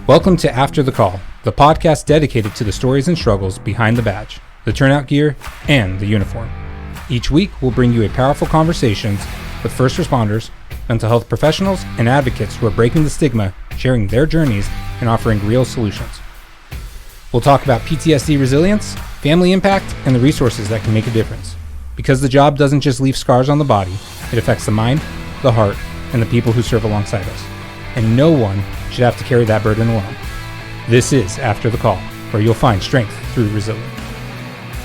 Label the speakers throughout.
Speaker 1: Welcome to After the Call, the podcast dedicated to the stories and struggles behind the badge, the turnout gear, and the uniform. Each week, we'll bring you a powerful conversations with first responders, mental health professionals, and advocates who are breaking the stigma, sharing their journeys, and offering real solutions. We'll talk about PTSD resilience, family impact, and the resources that can make a difference. Because the job doesn't just leave scars on the body, it affects the mind, the heart, and the people who serve alongside us. And no one should have to carry that burden alone. This is After the Call, where you'll find strength through resilience.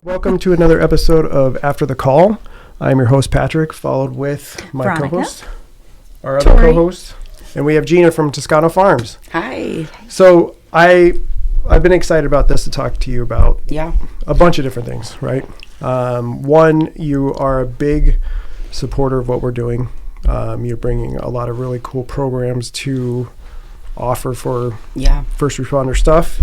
Speaker 2: Welcome to another episode of After the Call. I'm your host, Patrick, followed with my
Speaker 3: Veronica.
Speaker 2: co-host, our other co-host, and we have Jena from Toscano Farms.
Speaker 3: Hi.
Speaker 2: So I've been excited about this to talk to you about a bunch of different things, right? One, you are a big supporter of what we're doing. You're bringing a lot of really cool programs to offer for first responder stuff,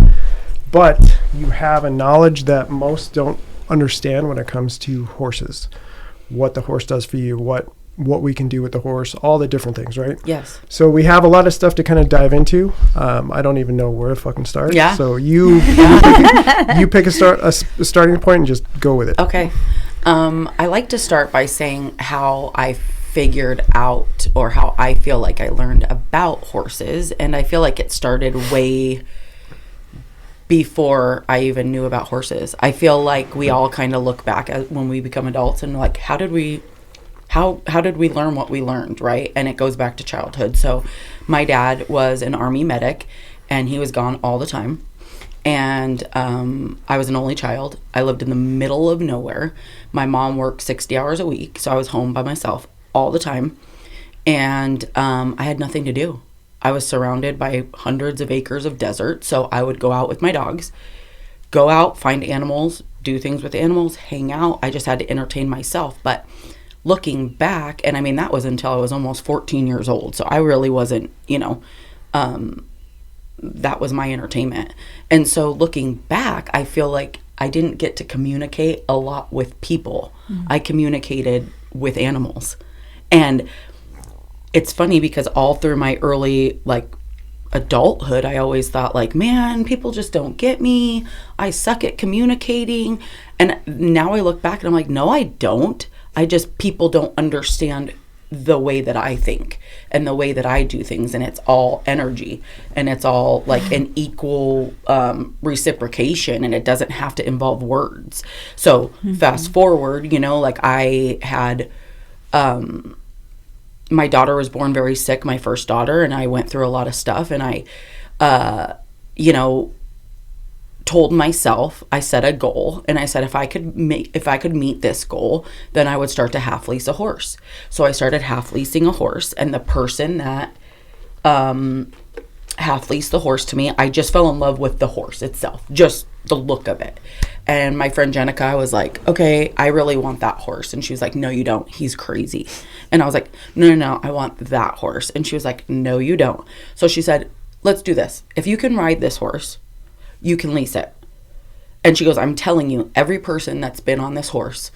Speaker 2: but you have a knowledge that most don't understand when it comes to horses, what the horse does for you, what we can do with the horse, all the different things, right?
Speaker 3: Yes.
Speaker 2: So we have a lot of stuff to kind of dive into. I don't even know where to fucking start.
Speaker 3: Yeah.
Speaker 2: So you pick a starting point and just go with it.
Speaker 3: Okay. I like to start by saying how I figured out, or how I feel like I learned about horses, and I feel like it started way before I even knew about horses. I feel like we all kind of look back at when we become adults and like, how did we learn what we learned, right? And it goes back to childhood. So my dad was an Army medic, and he was gone all the time. And I was an only child. I lived in the middle of nowhere. My mom worked 60 hours a week, so I was home by myself all the time. And I had nothing to do. I was surrounded by hundreds of acres of desert, so I would go out with my dogs, go out, find animals, do things with animals, hang out. I just had to entertain myself. But looking back, and I mean, that was until I was almost 14 years old, so I really wasn't, that was my entertainment. And so looking back, I feel like I didn't get to communicate a lot with people. Mm-hmm. I communicated with animals. And it's funny because all through my early, adulthood, I always thought, man, people just don't get me. I suck at communicating. And now I look back and I'm like, no, I don't. People don't understand the way that I think and the way that I do things, and it's all energy, and it's all an equal reciprocation, and it doesn't have to involve words. So fast forward, I had my daughter was born very sick, my first daughter, and I went through a lot of stuff, and I told myself, I set a goal, and I said if I could meet this goal, then I would start to half lease a horse. So I started half leasing a horse, and the person that half leased the horse to me, I just fell in love with the horse itself, just the look of it. And my friend Jenica was like, okay, I really want that horse. And she was like, no, you don't. He's crazy. And I was like, no, I want that horse. And she was like, no, you don't. So she said, let's do this. If you can ride this horse, you can lease it. And she goes, I'm telling you, every person that's been on this horse,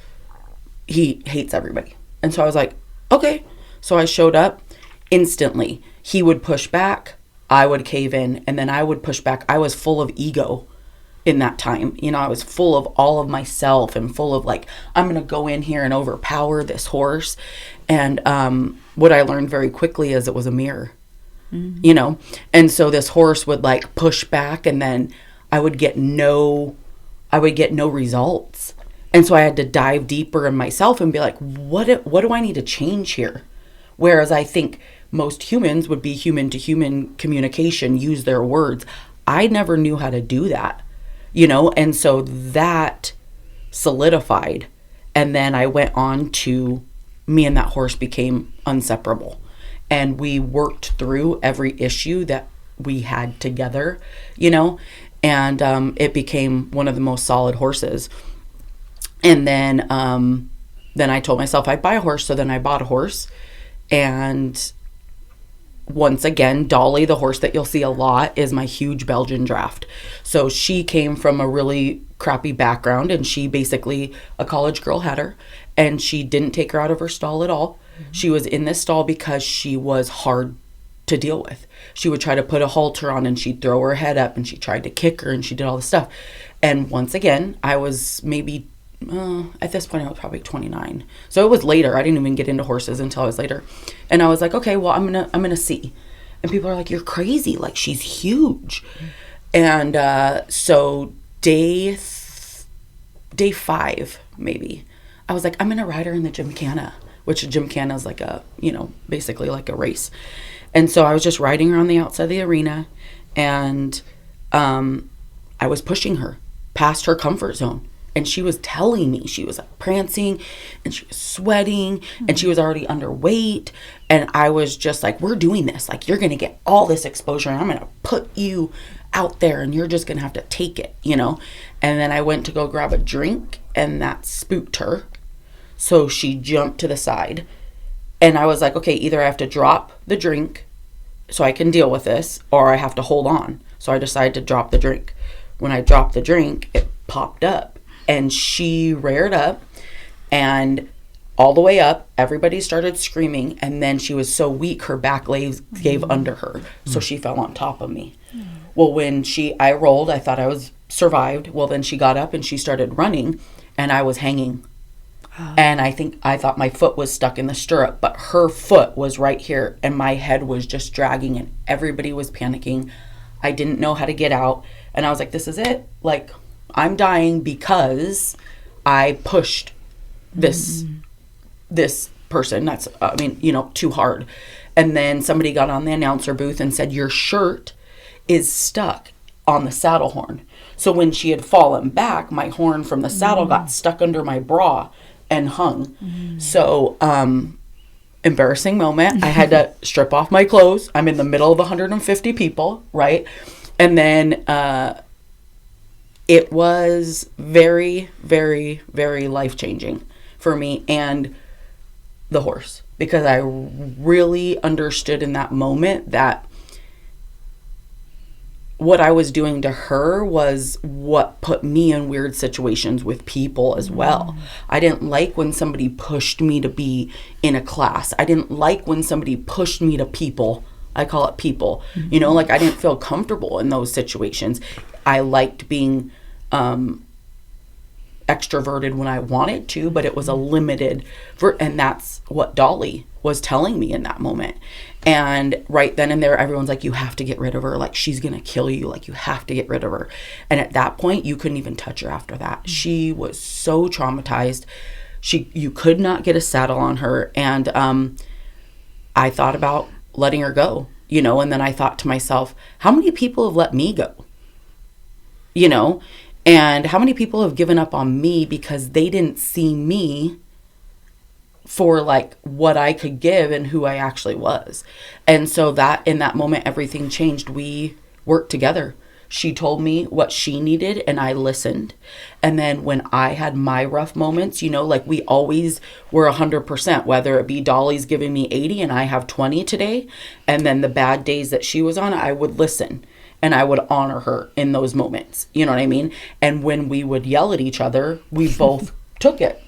Speaker 3: he hates everybody. And so I was like, okay. So I showed up instantly. He would push back, I would cave in, and then I would push back. I was full of ego in that time. I was full of all of myself and full of I'm going to go in here and overpower this horse. And what I learned very quickly is it was a mirror, And so this horse would push back, and then I would get no results. And so I had to dive deeper in myself and be like, what do I need to change here? Whereas I think most humans would be human to human communication, use their words. I never knew how to do that, and so that solidified. And then I went on to, me and that horse became inseparable. And we worked through every issue that we had together, and it became one of the most solid horses. And then I told myself I'd buy a horse, so then I bought a horse. And once again, Dolly, the horse that you'll see a lot, is my huge Belgian draft. So she came from a really crappy background, and she basically, a college girl had her, and she didn't take her out of her stall at all. Mm-hmm. She was in this stall because she was hard to deal with. She would try to put a halter on and she'd throw her head up and she tried to kick her and she did all this stuff. And once again, I was maybe, at this point I was probably 29. So it was later. I didn't even get into horses until I was later. And I was like, okay, well, I'm gonna see. And people are like, you're crazy. Like, she's huge. And so day 5, maybe, I was like, I'm going to ride her in the Gymkhana, which a Gymkhana is like a, basically like a race. And so I was just riding her on the outside of the arena, and I was pushing her past her comfort zone. And she was telling me, she was like prancing and she was sweating and she was already underweight. And I was just like, we're doing this. Like, you're going to get all this exposure and I'm going to put you out there and you're just going to have to take it, And then I went to go grab a drink and that spooked her. So she jumped to the side and I was like, okay, either I have to drop the drink so I can deal with this or I have to hold on. So I decided to drop the drink. When I dropped the drink, it popped up. And she reared up and all the way up, everybody started screaming. And then she was so weak, her back legs gave under her. So she fell on top of me. Well, when I rolled, I thought I was survived. Well, then she got up and she started running and I was hanging. And I thought my foot was stuck in the stirrup, but her foot was right here and my head was just dragging and everybody was panicking. I didn't know how to get out. And I was like, this is it. Like, I'm dying because I pushed this person. That's, too hard. And then somebody got on the announcer booth and said, your shirt is stuck on the saddle horn. So when she had fallen back, my horn from the saddle got stuck under my bra and hung. So, embarrassing moment. I had to strip off my clothes. I'm in the middle of 150 people, right? And then, it was very, very, very life-changing for me and the horse, because I really understood in that moment that what I was doing to her was what put me in weird situations with people as well. I didn't like when somebody pushed me to be in a class. I didn't like when somebody pushed me to people. I call it people. Like, I didn't feel comfortable in those situations. I liked being extroverted when I wanted to, but it was a limited, and that's what Dolly was telling me in that moment. And right then and there, everyone's like, you have to get rid of her. Like, she's going to kill you. Like, you have to get rid of her. And at that point, you couldn't even touch her after that. She was so traumatized. You could not get a saddle on her. And I thought about letting her go, and then I thought to myself, how many people have let me go? And how many people have given up on me because they didn't see me for like what I could give and who I actually was. And so that in that moment, everything changed. We worked together. She told me what she needed and I listened. And then when I had my rough moments, like we always were 100%, whether it be Dolly's giving me 80 and I have 20 today. And then the bad days that she was on, I would listen. And I would honor her in those moments. You know what I mean? And when we would yell at each other, we both took it,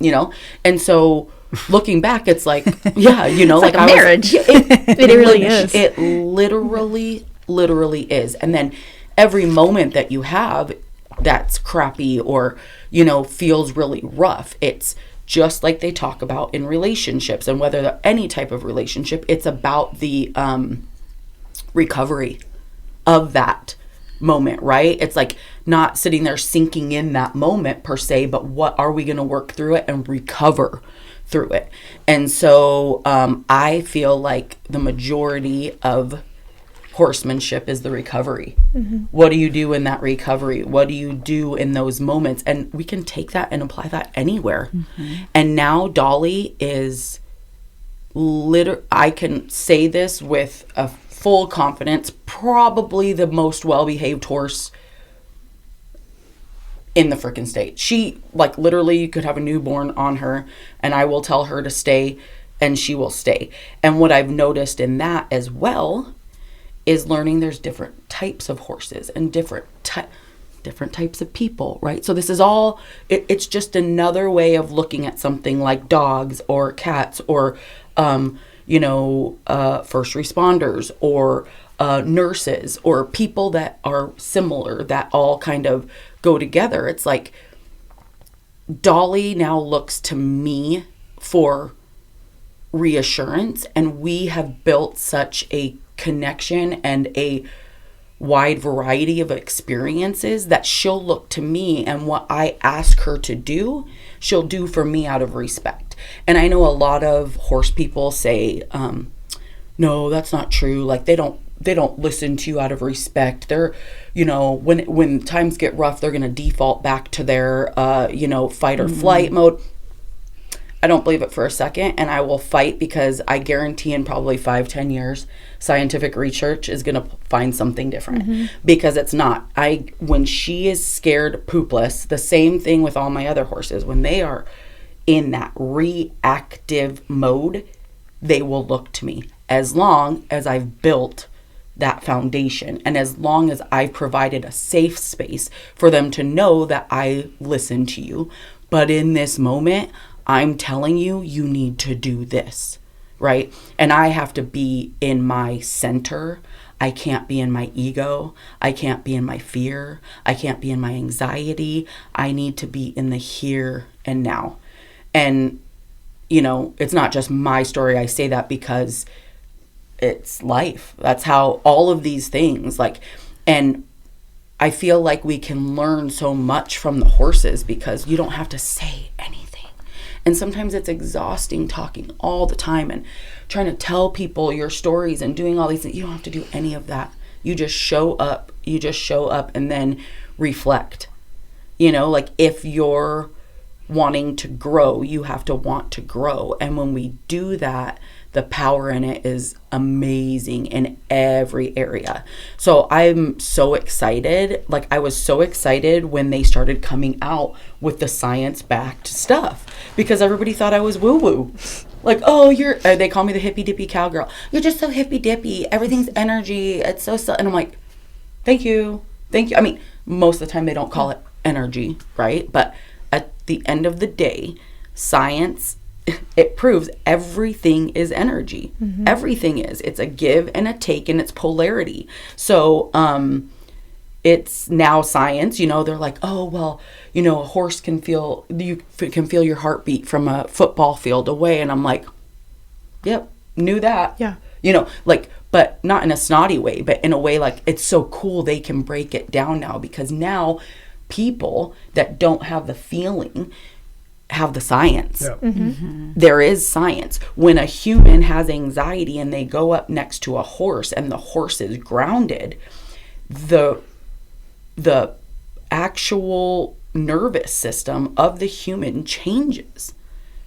Speaker 3: And so looking back, it's like, yeah,
Speaker 4: like a marriage. It really is.
Speaker 3: It literally is. And then every moment that you have that's crappy or, feels really rough, it's just like they talk about in relationships. And whether they're any type of relationship, it's about the recovery of that moment, right? It's like not sitting there sinking in that moment per se, but what are we going to work through it and recover through it? And so I feel like the majority of horsemanship is the recovery. What do you do in that recovery? What do you do in those moments? And we can take that and apply that anywhere. And now Dolly is I can say this with a full confidence, probably the most well-behaved horse in the freaking state. She, like, literally, you could have a newborn on her and I will tell her to stay and she will stay. And what I've noticed in that as well is learning there's different types of horses and different types of people, right? So this is all, it's just another way of looking at something like dogs or cats or, first responders or nurses or people that are similar that all kind of go together. It's like Dolly now looks to me for reassurance, and we have built such a connection and a wide variety of experiences that she'll look to me, and what I ask her to do, she'll do for me out of respect. And I know a lot of horse people say, no, that's not true. Like they don't listen to you out of respect. They're, when times get rough, they're going to default back to their, fight or flight mode. I don't believe it for a second, and I will fight, because I guarantee in probably 5-10 years, scientific research is going to find something different, because it's not. When she is scared poopless, the same thing with all my other horses, when they are in that reactive mode, they will look to me, as long as I've built that foundation, and as long as I've provided a safe space for them to know that I listen to you. But in this moment, I'm telling you, you need to do this, right? And I have to be in my center. I can't be in my ego. I can't be in my fear. I can't be in my anxiety. I need to be in the here and now. And, it's not just my story. I say that because it's life. That's how all of these things, and I feel like we can learn so much from the horses, because you don't have to say anything. And sometimes it's exhausting talking all the time and trying to tell people your stories and doing all these things. You don't have to do any of that. You just show up. And then reflect. If you're wanting to grow, you have to want to grow. And when we do that, the power in it is amazing in every area. So I'm so excited. I was so excited when they started coming out with the science-backed stuff, because everybody thought I was woo-woo. They call me the hippy-dippy cowgirl. You're just so hippy-dippy. Everything's energy. It's so. And I'm like, thank you. I mean, most of the time they don't call it energy, right? But at the end of the day, science, it proves everything is energy. Everything is. It's a give and a take, and it's polarity. So it's now science. They're like, oh, well, a horse can feel your heartbeat from a football field away. And I'm like, yep, knew that. Yeah. But not in a snotty way, but in a way it's so cool they can break it down now, because now people that don't have the feeling have the science. Yep. There is science. When a human has anxiety and they go up next to a horse and the horse is grounded, the actual nervous system of the human changes,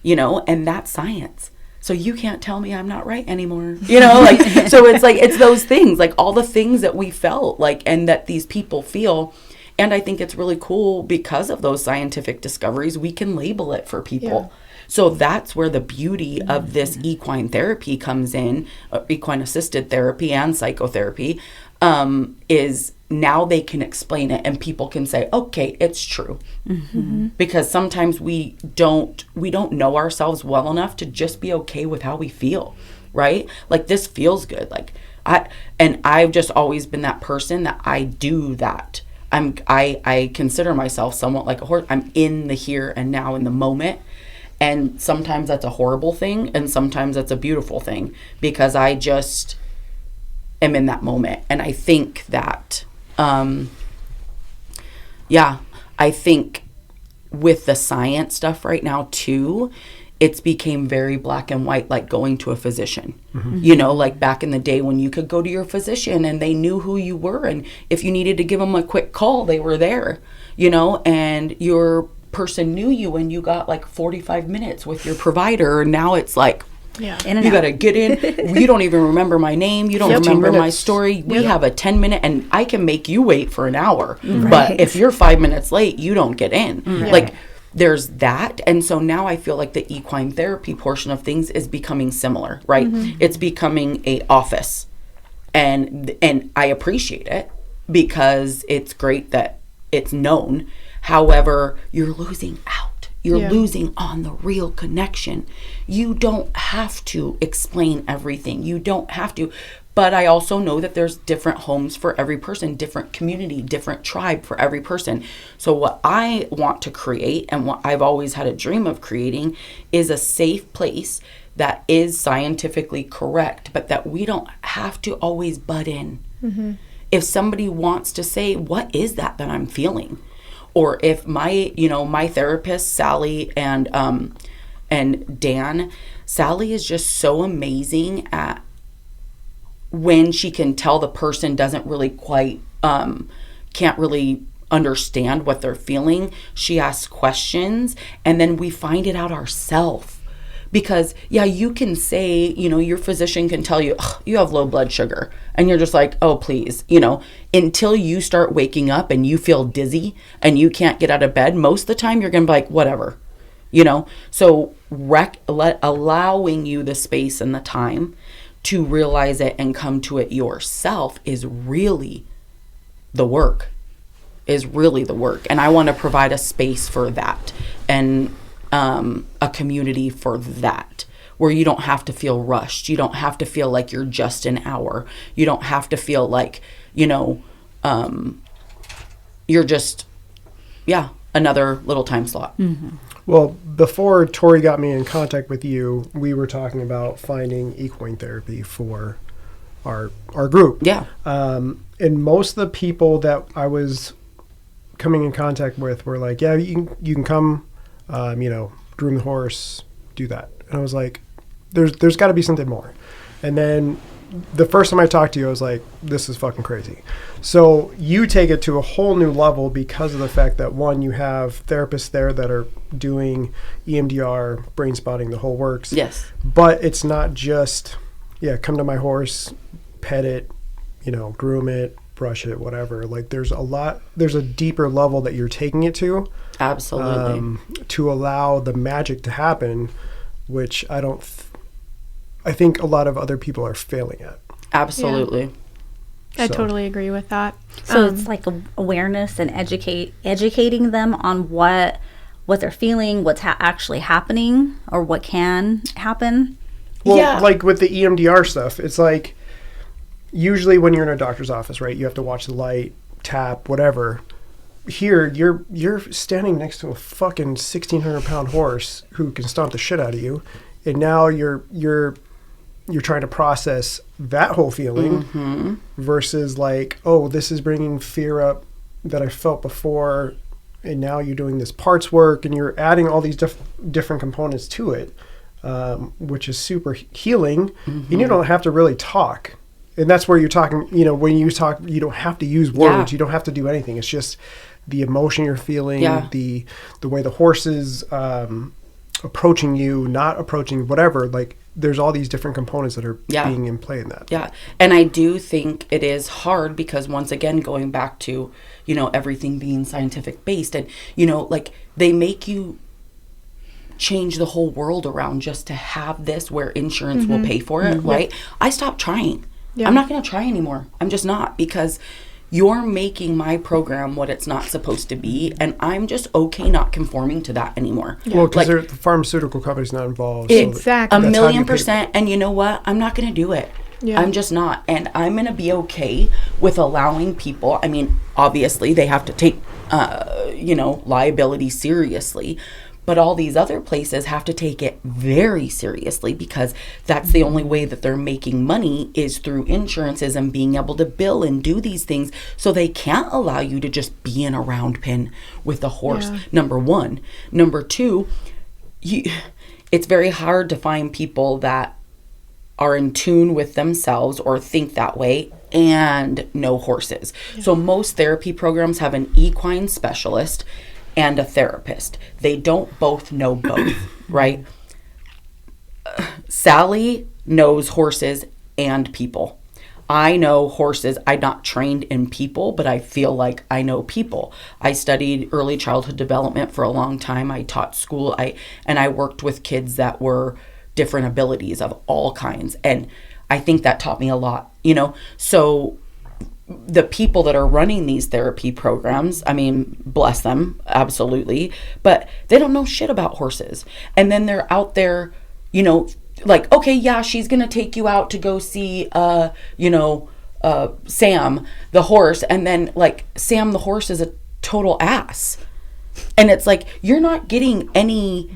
Speaker 3: and that's science. So you can't tell me I'm not right anymore. So it's those things, all the things that we felt and that these people feel. And I think it's really cool, because of those scientific discoveries, we can label it for people. Yeah. So that's where the beauty of this equine therapy comes in, equine assisted therapy and psychotherapy, is now they can explain it and people can say, okay, it's true. Because sometimes we don't know ourselves well enough to just be okay with how we feel, right? This feels good. I've just always been that person that I do that. I consider myself somewhat like a horse. I'm in the here and now, in the moment. And sometimes that's a horrible thing, and sometimes that's a beautiful thing, because I just am in that moment. And I think that, I think with the science stuff right now too, it's became very black and white, like going to a physician. Back in the day when you could go to your physician and they knew who you were, and if you needed to give them a quick call, they were there, and your person knew you, and you got 45 minutes with your provider. And now it's you got to get in. You don't even remember my name. You don't remember my story. We have a 10-minute, and I can make you wait for an hour. But if you're 5 minutes late, you don't get in. There's that. And so now I feel like the equine therapy portion of things is becoming similar, right? It's becoming a office. And I appreciate it, because it's great that it's known. However, you're losing out. You're losing on the real connection. You don't have to explain everything. You don't have to. But I also know that there's different homes for every person, different community, different tribe for every person. So what I want to create, and what I've always had a dream of creating, is a safe place that is scientifically correct, but that we don't have to always butt in. Mm-hmm. If somebody wants to say, what is that I'm feeling? Or if my therapist, Sally, and Dan, Sally is just so amazing at when she can tell the person doesn't really quite, can't really understand what they're feeling. She asks questions, and then we find it out ourselves. Because, you can say, your physician can tell you, you have low blood sugar. And you're just like, oh, please, until you start waking up and you feel dizzy and you can't get out of bed, most of the time you're going to be like, whatever, So allowing you the space and the time to realize it and come to it yourself is really the work. And I want to provide a space for that. And a community for that, where you don't have to feel rushed. You don't have to feel like you're just an hour. You don't have to feel like, you're just, another little time slot. Mm-hmm.
Speaker 2: Well, before Tori got me in contact with you, we were talking about finding equine therapy for our group.
Speaker 3: Yeah.
Speaker 2: And most of the people that I was coming in contact with were like, you can come, groom the horse, do that. And I was like, there's got to be something more. And then the first time I talked to you, I was like, this is fucking crazy. So you take it to a whole new level because of the fact that, one, you have therapists there that are doing EMDR, brain spotting, the whole works.
Speaker 3: Yes.
Speaker 2: But it's not just, come to my horse, pet it, groom it, brush it, whatever. Like there's a deeper level that you're taking it to.
Speaker 3: Absolutely.
Speaker 2: To allow the magic to happen, which I think a lot of other people are failing at.
Speaker 3: Absolutely.
Speaker 4: I totally agree with that.
Speaker 5: So it's like awareness and educating them on what they're feeling, what's actually happening, or what can happen.
Speaker 2: Well, like with the EMDR stuff, it's like usually when you're in a doctor's office, right, you have to watch the light, tap, whatever. Here, you're standing next to a fucking 1,600-pound horse who can stomp the shit out of you, and now you're trying to process that whole feeling versus like, oh, this is bringing fear up that I felt before, and now you're doing this parts work, and you're adding all these different components to it, which is super healing, and you don't have to really talk. And that's where you're talking, when you talk, you don't have to use words. You don't have to do anything. It's just the emotion you're feeling, the way the horse is approaching you, not approaching, whatever. Like, there's all these different components that are being in play in that.
Speaker 3: Yeah. And I do think it is hard because, once again, going back to, everything being scientific based, and, like, they make you change the whole world around just to have this where insurance will pay for it, right? I stopped trying. Yeah. I'm not going to try anymore. I'm just not, because you're making my program what it's not supposed to be, and I'm just okay not conforming to that anymore.
Speaker 2: Yeah. Well, because the pharmaceutical company's not involved.
Speaker 3: Exactly. So 1,000,000%. And you know what? I'm not going to do it. Yeah. I'm just not. And I'm going to be okay with allowing people, I mean, obviously they have to take, liability seriously. But all these other places have to take it very seriously, because that's the only way that they're making money is through insurances and being able to bill and do these things. So they can't allow you to just be in a round pen with a horse, number one. Number two, it's very hard to find people that are in tune with themselves or think that way and know horses. Yeah. So most therapy programs have an equine specialist and a therapist. They don't both know both, right? Sally knows horses and people. I know horses. I'm not trained in people, but I feel like I know people. I studied early childhood development for a long time. I taught school. And I worked with kids that were different abilities of all kinds. And I think that taught me a lot, So the people that are running these therapy programs, I mean, bless them, absolutely, but they don't know shit about horses. And then they're out there, you know, like, okay, yeah, she's going to take you out to go see, Sam, the horse. And then, like, Sam, the horse is a total ass. And it's like, you're not getting anything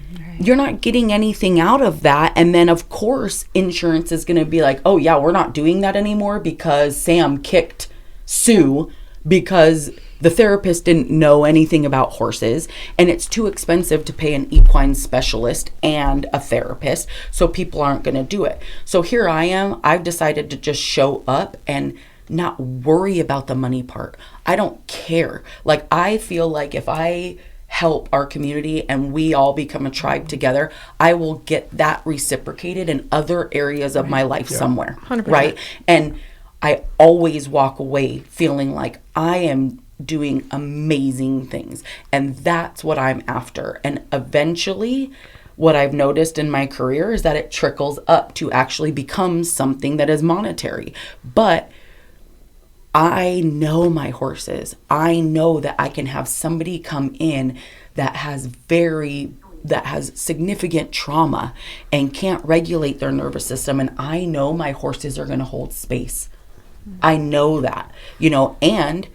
Speaker 3: out of that. And then, of course, insurance is going to be like, oh, yeah, we're not doing that anymore because Sam kicked Sue because the therapist didn't know anything about horses, and it's too expensive to pay an equine specialist and a therapist, so people aren't going to do it. So here I am. I've decided to just show up and not worry about the money part. I don't care. Like, I feel like if I help our community and we all become a tribe together, I will get that reciprocated in other areas of my life somewhere.
Speaker 4: 100%.
Speaker 3: Right? And I always walk away feeling like I am doing amazing things. And that's what I'm after. And eventually, what I've noticed in my career is that it trickles up to actually become something that is monetary. But I know my horses. I know that I can have somebody come in that has significant trauma and can't regulate their nervous system. And I know my horses are going to hold space. I know that, you know, and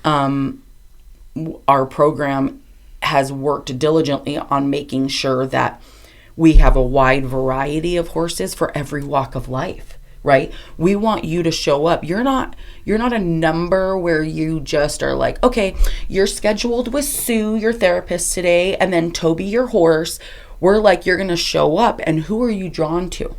Speaker 3: our program has worked diligently on making sure that we have a wide variety of horses for every walk of life, right? We want you to show up. You're not a number where you just are like, okay, you're scheduled with Sue, your therapist today, and then Toby, your horse. We're like, you're going to show up, and who are you drawn to?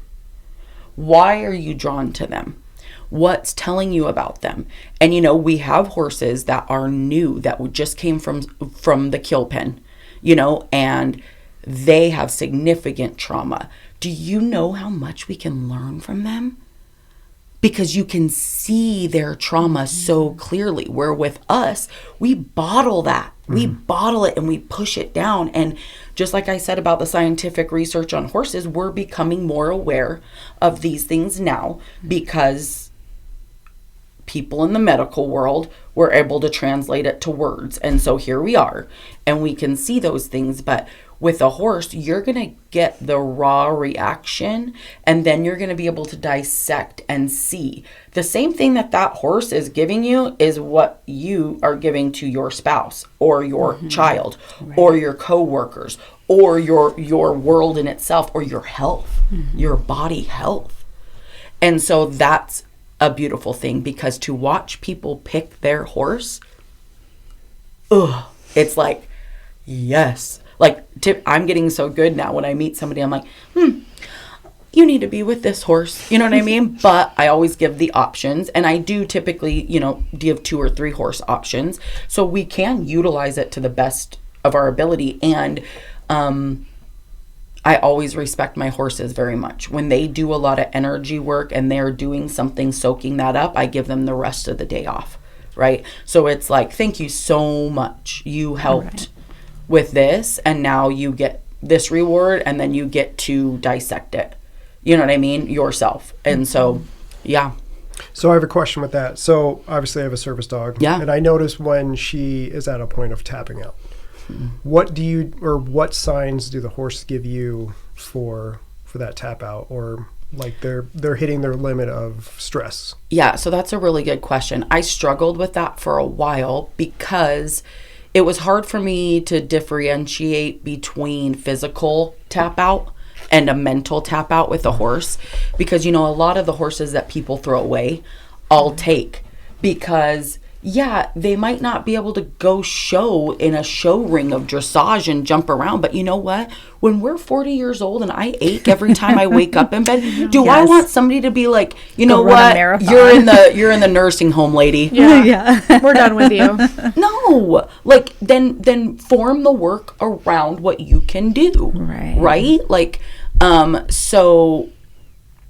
Speaker 3: Why are you drawn to them? What's telling you about them? And, you know, we have horses that are new, that just came from the kill pen, you know, and they have significant trauma. Do you know how much we can learn from them? Because you can see their trauma so clearly, where with us, we bottle that. We bottle it and we push it down. And just like I said about the scientific research on horses, we're becoming more aware of these things now because people in the medical world were able to translate it to words. And so here we are, and we can see those things. But with a horse, you're going to get the raw reaction, and then you're going to be able to dissect and see. The same thing that horse is giving you is what you are giving to your spouse or your child or your coworkers or your world in itself or your health, your body health. And so that's a beautiful thing, because to watch people pick their horse, it's like, yes. Like, I'm getting so good now when I meet somebody, I'm like, you need to be with this horse. You know what I mean? But I always give the options, and I do typically, you know, give 2 or 3 horse options, so we can utilize it to the best of our ability. And I always respect my horses very much. When they do a lot of energy work and they're doing something, soaking that up, I give them the rest of the day off, right? So it's like, thank you so much. You helped with this, and now you get this reward, and then you get to dissect it. You know what I mean? Yourself. And so, yeah.
Speaker 2: So I have a question with that. So obviously I have a service dog.
Speaker 3: Yeah.
Speaker 2: And I notice when she is at a point of tapping out, what signs do the horse give you for that tap out, or like they're hitting their limit of stress?
Speaker 3: Yeah, so that's a really good question. I struggled with that for a while because it was hard for me to differentiate between physical tap out and a mental tap out with a horse, because, you know, a lot of the horses that people throw away, I'll take, because they might not be able to go show in a show ring of dressage and jump around. But you know what? When we're 40 years old and I ache every time I wake up in bed, do I want somebody to be like, you know what? You're in the nursing home, lady.
Speaker 4: Yeah. We're done with you.
Speaker 3: No. Like, then form the work around what you can do. Right? Like, so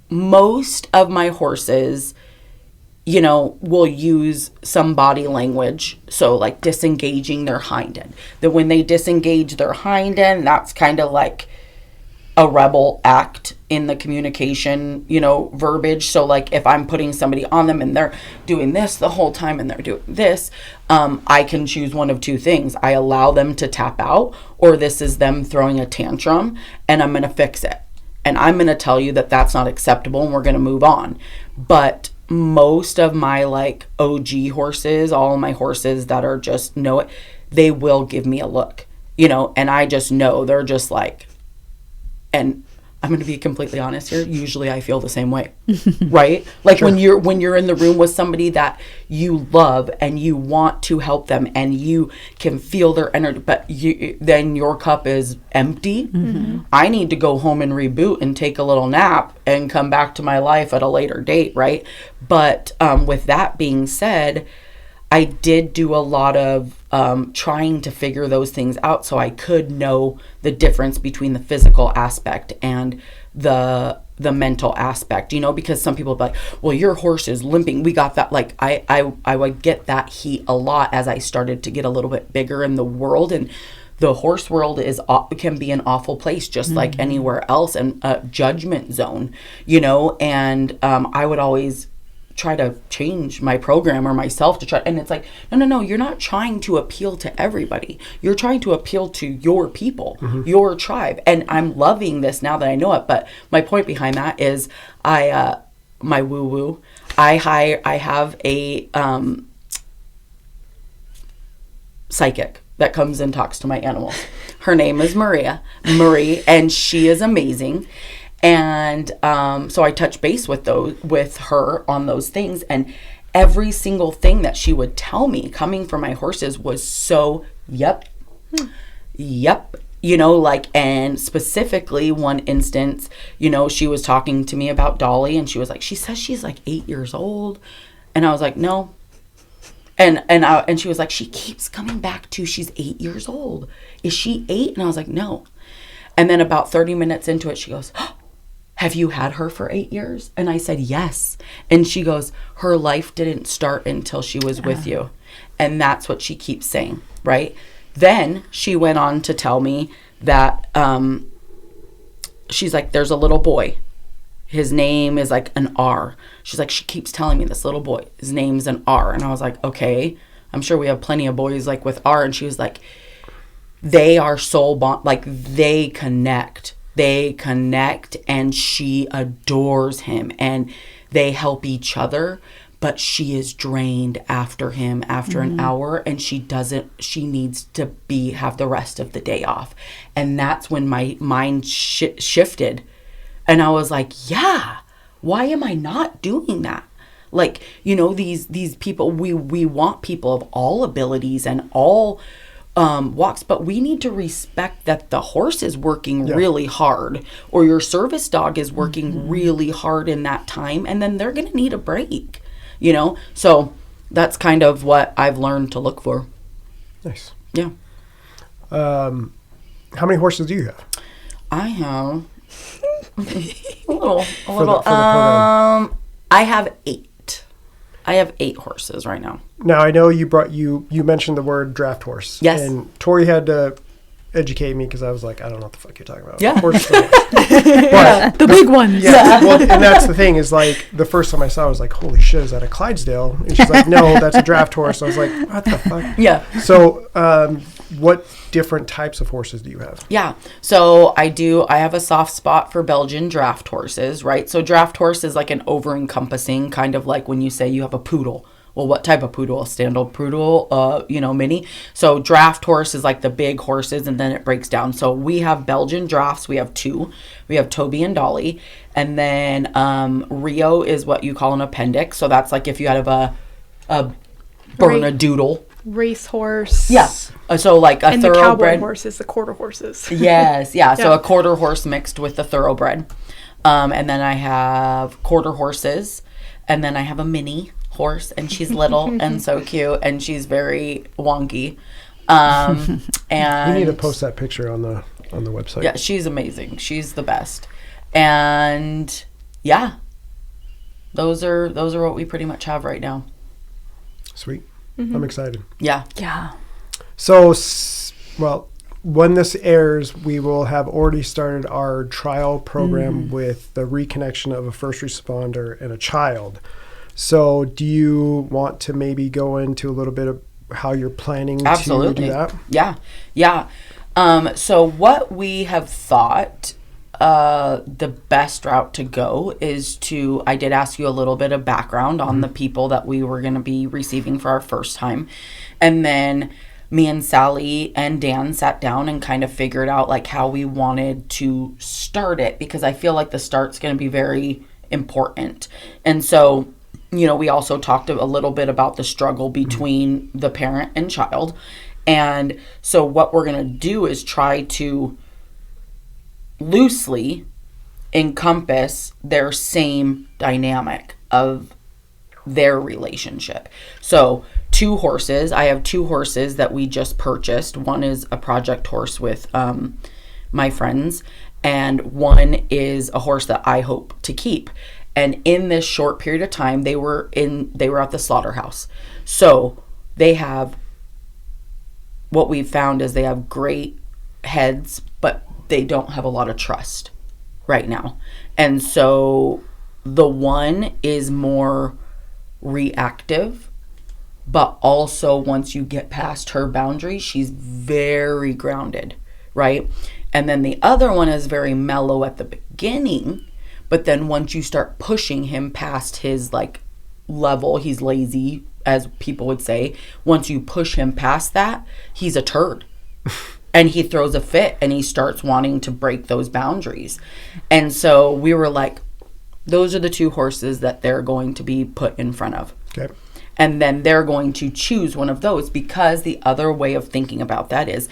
Speaker 3: most of my horses, you know, will use some body language. So like disengaging their hind end. That when they disengage their hind end, that's kind of like a rebel act in the communication, verbiage. So like if I'm putting somebody on them and they're doing this the whole time and they're doing this, I can choose one of two things. I allow them to tap out, or this is them throwing a tantrum and I'm going to fix it. And I'm going to tell you that that's not acceptable and we're going to move on. But most of my like OG horses, all of my horses that are just know it, they will give me a look, and I just know they're just like, and I'm going to be completely honest here. Usually I feel the same way, right? Like sure. when you're in the room with somebody that you love and you want to help them and you can feel their energy, but then your cup is empty. Mm-hmm. I need to go home and reboot and take a little nap and come back to my life at a later date, right? But with that being said, I did do a lot of trying to figure those things out so I could know the difference between the physical aspect and the mental aspect, because some people be like, well, your horse is limping. We got that. Like I would get that heat a lot as I started to get a little bit bigger in the world, and the horse world can be an awful place, just like anywhere else, and a judgment zone, and I would always try to change my program or myself to try, and it's like, no, you're not trying to appeal to everybody. You're trying to appeal to your people, your tribe. And I'm loving this now that I know it. But my point behind that is my woo-woo, I have a psychic that comes and talks to my animals. Her name is Marie, and she is amazing. And so I touch base with her on those things, and every single thing that she would tell me coming from my horses was so yep, and specifically one instance, she was talking to me about Dolly, and she was like, she says she's like 8 years old, and I was like, no. And she was like, she keeps coming back to she's 8 years old. Is she 8? And I was like, no. And then about 30 minutes into it, she goes, oh, have you had her for 8 years? And I said, yes. And she goes, her life didn't start until she was with you. And that's what she keeps saying, right? Then she went on to tell me that she's like, there's a little boy. His name is like an R. She's like, she keeps telling me this little boy, his name's an R. And I was like, okay, I'm sure we have plenty of boys like with R. And she was like, they are soul bond, like they connect, and she adores him and they help each other, but she is drained after him after an hour, and she needs to have the rest of the day off. And that's when my mind shifted, and I was like, yeah, why am I not doing that? Like, these people, we want people of all abilities and all walks, but we need to respect that the horse is working really hard, or your service dog is working really hard in that time, and then they're going to need a break, so that's kind of what I've learned to look for.
Speaker 2: Nice.
Speaker 3: Yeah.
Speaker 2: How many horses do you have?
Speaker 3: I have a little for the program. I have 8. I have 8 horses right now.
Speaker 2: Now, I know you mentioned the word draft horse.
Speaker 3: Yes.
Speaker 2: And Tori had to educate me because I was like, I don't know what the fuck you're talking about.
Speaker 3: Yeah.
Speaker 2: Horse but
Speaker 4: the big ones.
Speaker 2: Yeah. Well, and that's the thing is like the first time I saw it, I was like, holy shit, is that a Clydesdale? And she's like, no, that's a draft horse. I was like, what the fuck?
Speaker 3: Yeah.
Speaker 2: So what different types of horses do you have?
Speaker 3: Yeah. So I have a soft spot for Belgian draft horses, right? So draft horse is like an over-encompassing, kind of like when you say you have a poodle. Well, what type of poodle? A standard poodle, mini. So draft horse is like the big horses, and then it breaks down. So we have Belgian drafts. We have 2. We have Toby and Dolly. And then Rio is what you call an appendix. So that's like if you have a Bernedoodle.
Speaker 4: Racehorse.
Speaker 3: Yeah. So like a
Speaker 4: and
Speaker 3: thoroughbred.
Speaker 4: And the cowboy horses, the quarter horses.
Speaker 3: Yes. Yeah. So a quarter horse mixed with a thoroughbred. And then I have quarter horses. And then I have a mini horse, and she's little and so cute, and she's very wonky. And
Speaker 2: you need to post that picture on the website.
Speaker 3: Yeah, she's amazing. She's the best. And yeah, those are what we pretty much have right now.
Speaker 2: Sweet. I'm excited.
Speaker 3: Yeah.
Speaker 5: Yeah.
Speaker 2: So, well, when this airs, we will have already started our trial program with the reconnection of a first responder and a child. So do you want to maybe go into a little bit of how you're planning to do that?
Speaker 3: Yeah. So what we have thought the best route to go is to, I did ask you a little bit of background on the people that we were going to be receiving for our first time. And then me and Sally and Dan sat down and kind of figured out like how we wanted to start it, because I feel like the start's going to be very important. And so, you know, we also talked a little bit about the struggle between the parent and child. And so what we're going to do is try to loosely encompass their same dynamic of their relationship. So I have 2 horses that we just purchased. One is a project horse with my friends, and one is a horse that I hope to keep. And in this short period of time, they were at the slaughterhouse. So they have, what we've found is they have great heads, but they don't have a lot of trust right now. And so the one is more reactive, but also once you get past her boundaries, she's very grounded, right? And then the other one is very mellow at the beginning, but then once you start pushing him past his like level, he's lazy, as people would say. Once you push him past that, he's a turd. And he throws a fit and he starts wanting to break those boundaries. And so we were like, those are the 2 horses that they're going to be put in front of.
Speaker 2: Okay.
Speaker 3: And then they're going to choose one of those, because the other way of thinking about that is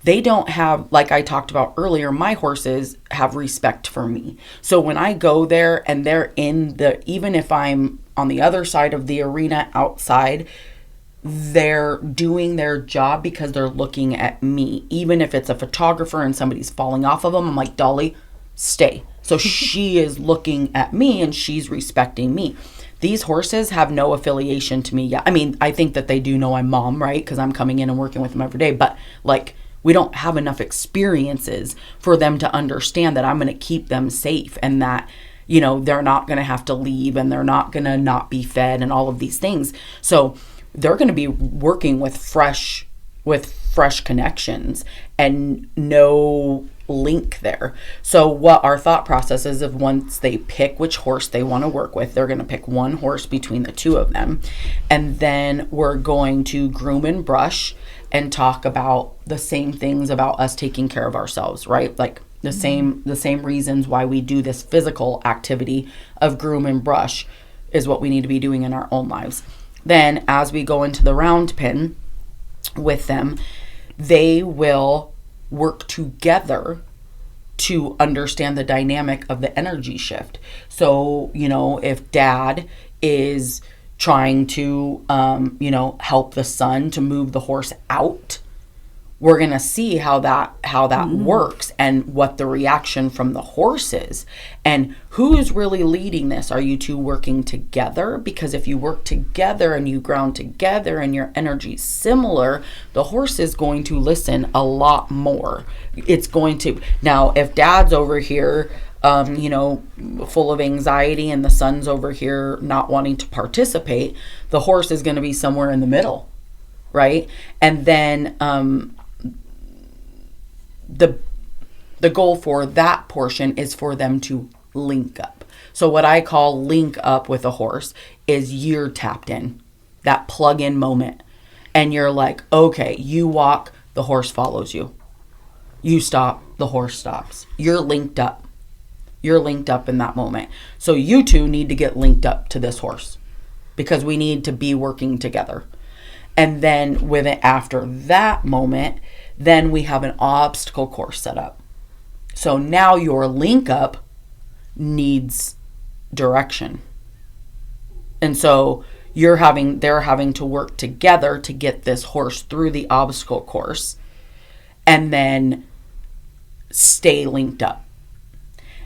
Speaker 3: they don't have, like I talked about earlier, my horses have respect for me. So when I go there and they're even if I'm on the other side of the arena outside, they're doing their job because they're looking at me. Even if it's a photographer and somebody's falling off of them, I'm like, Dolly, stay. So she is looking at me and she's respecting me. These horses have no affiliation to me yet. I mean, I think that they do know I'm mom, right? Because I'm coming in and working with them every day. But like, we don't have enough experiences for them to understand that I'm going to keep them safe, and that, you know, they're not going to have to leave, and they're not going to not be fed, and all of these things. So they're going to be working with fresh connections and no link there. So what our thought process is, of once they pick which horse they want to work with, they're going to pick one horse between the 2 of them, and then we're going to groom and brush and talk about the same things about us taking care of ourselves, right? Like the same reasons why we do this physical activity of groom and brush is what we need to be doing in our own lives. Then as we go into the round pen with them, they will work together to understand the dynamic of the energy shift. So, you know, if dad is trying to, help the son to move the horse out, we're going to see how that works and what the reaction from the horse is, and who's really leading this. Are you 2 working together? Because if you work together and you ground together and your energy's similar, the horse is going to listen a lot more. It's going to, now if dad's over here full of anxiety and the son's over here not wanting to participate, the horse is going to be somewhere in the middle, right? And then the goal for that portion is for them to link up. So what I call link up with a horse is you're tapped in, that plug-in moment. And you're like, okay, you walk, the horse follows you. You stop, the horse stops. You're linked up. You're linked up in that moment. So you 2 need to get linked up to this horse, because we need to be working together. And then with it, after that moment, then we have an obstacle course set up. So now your link up needs direction. And so they're having to work together to get this horse through the obstacle course and then stay linked up.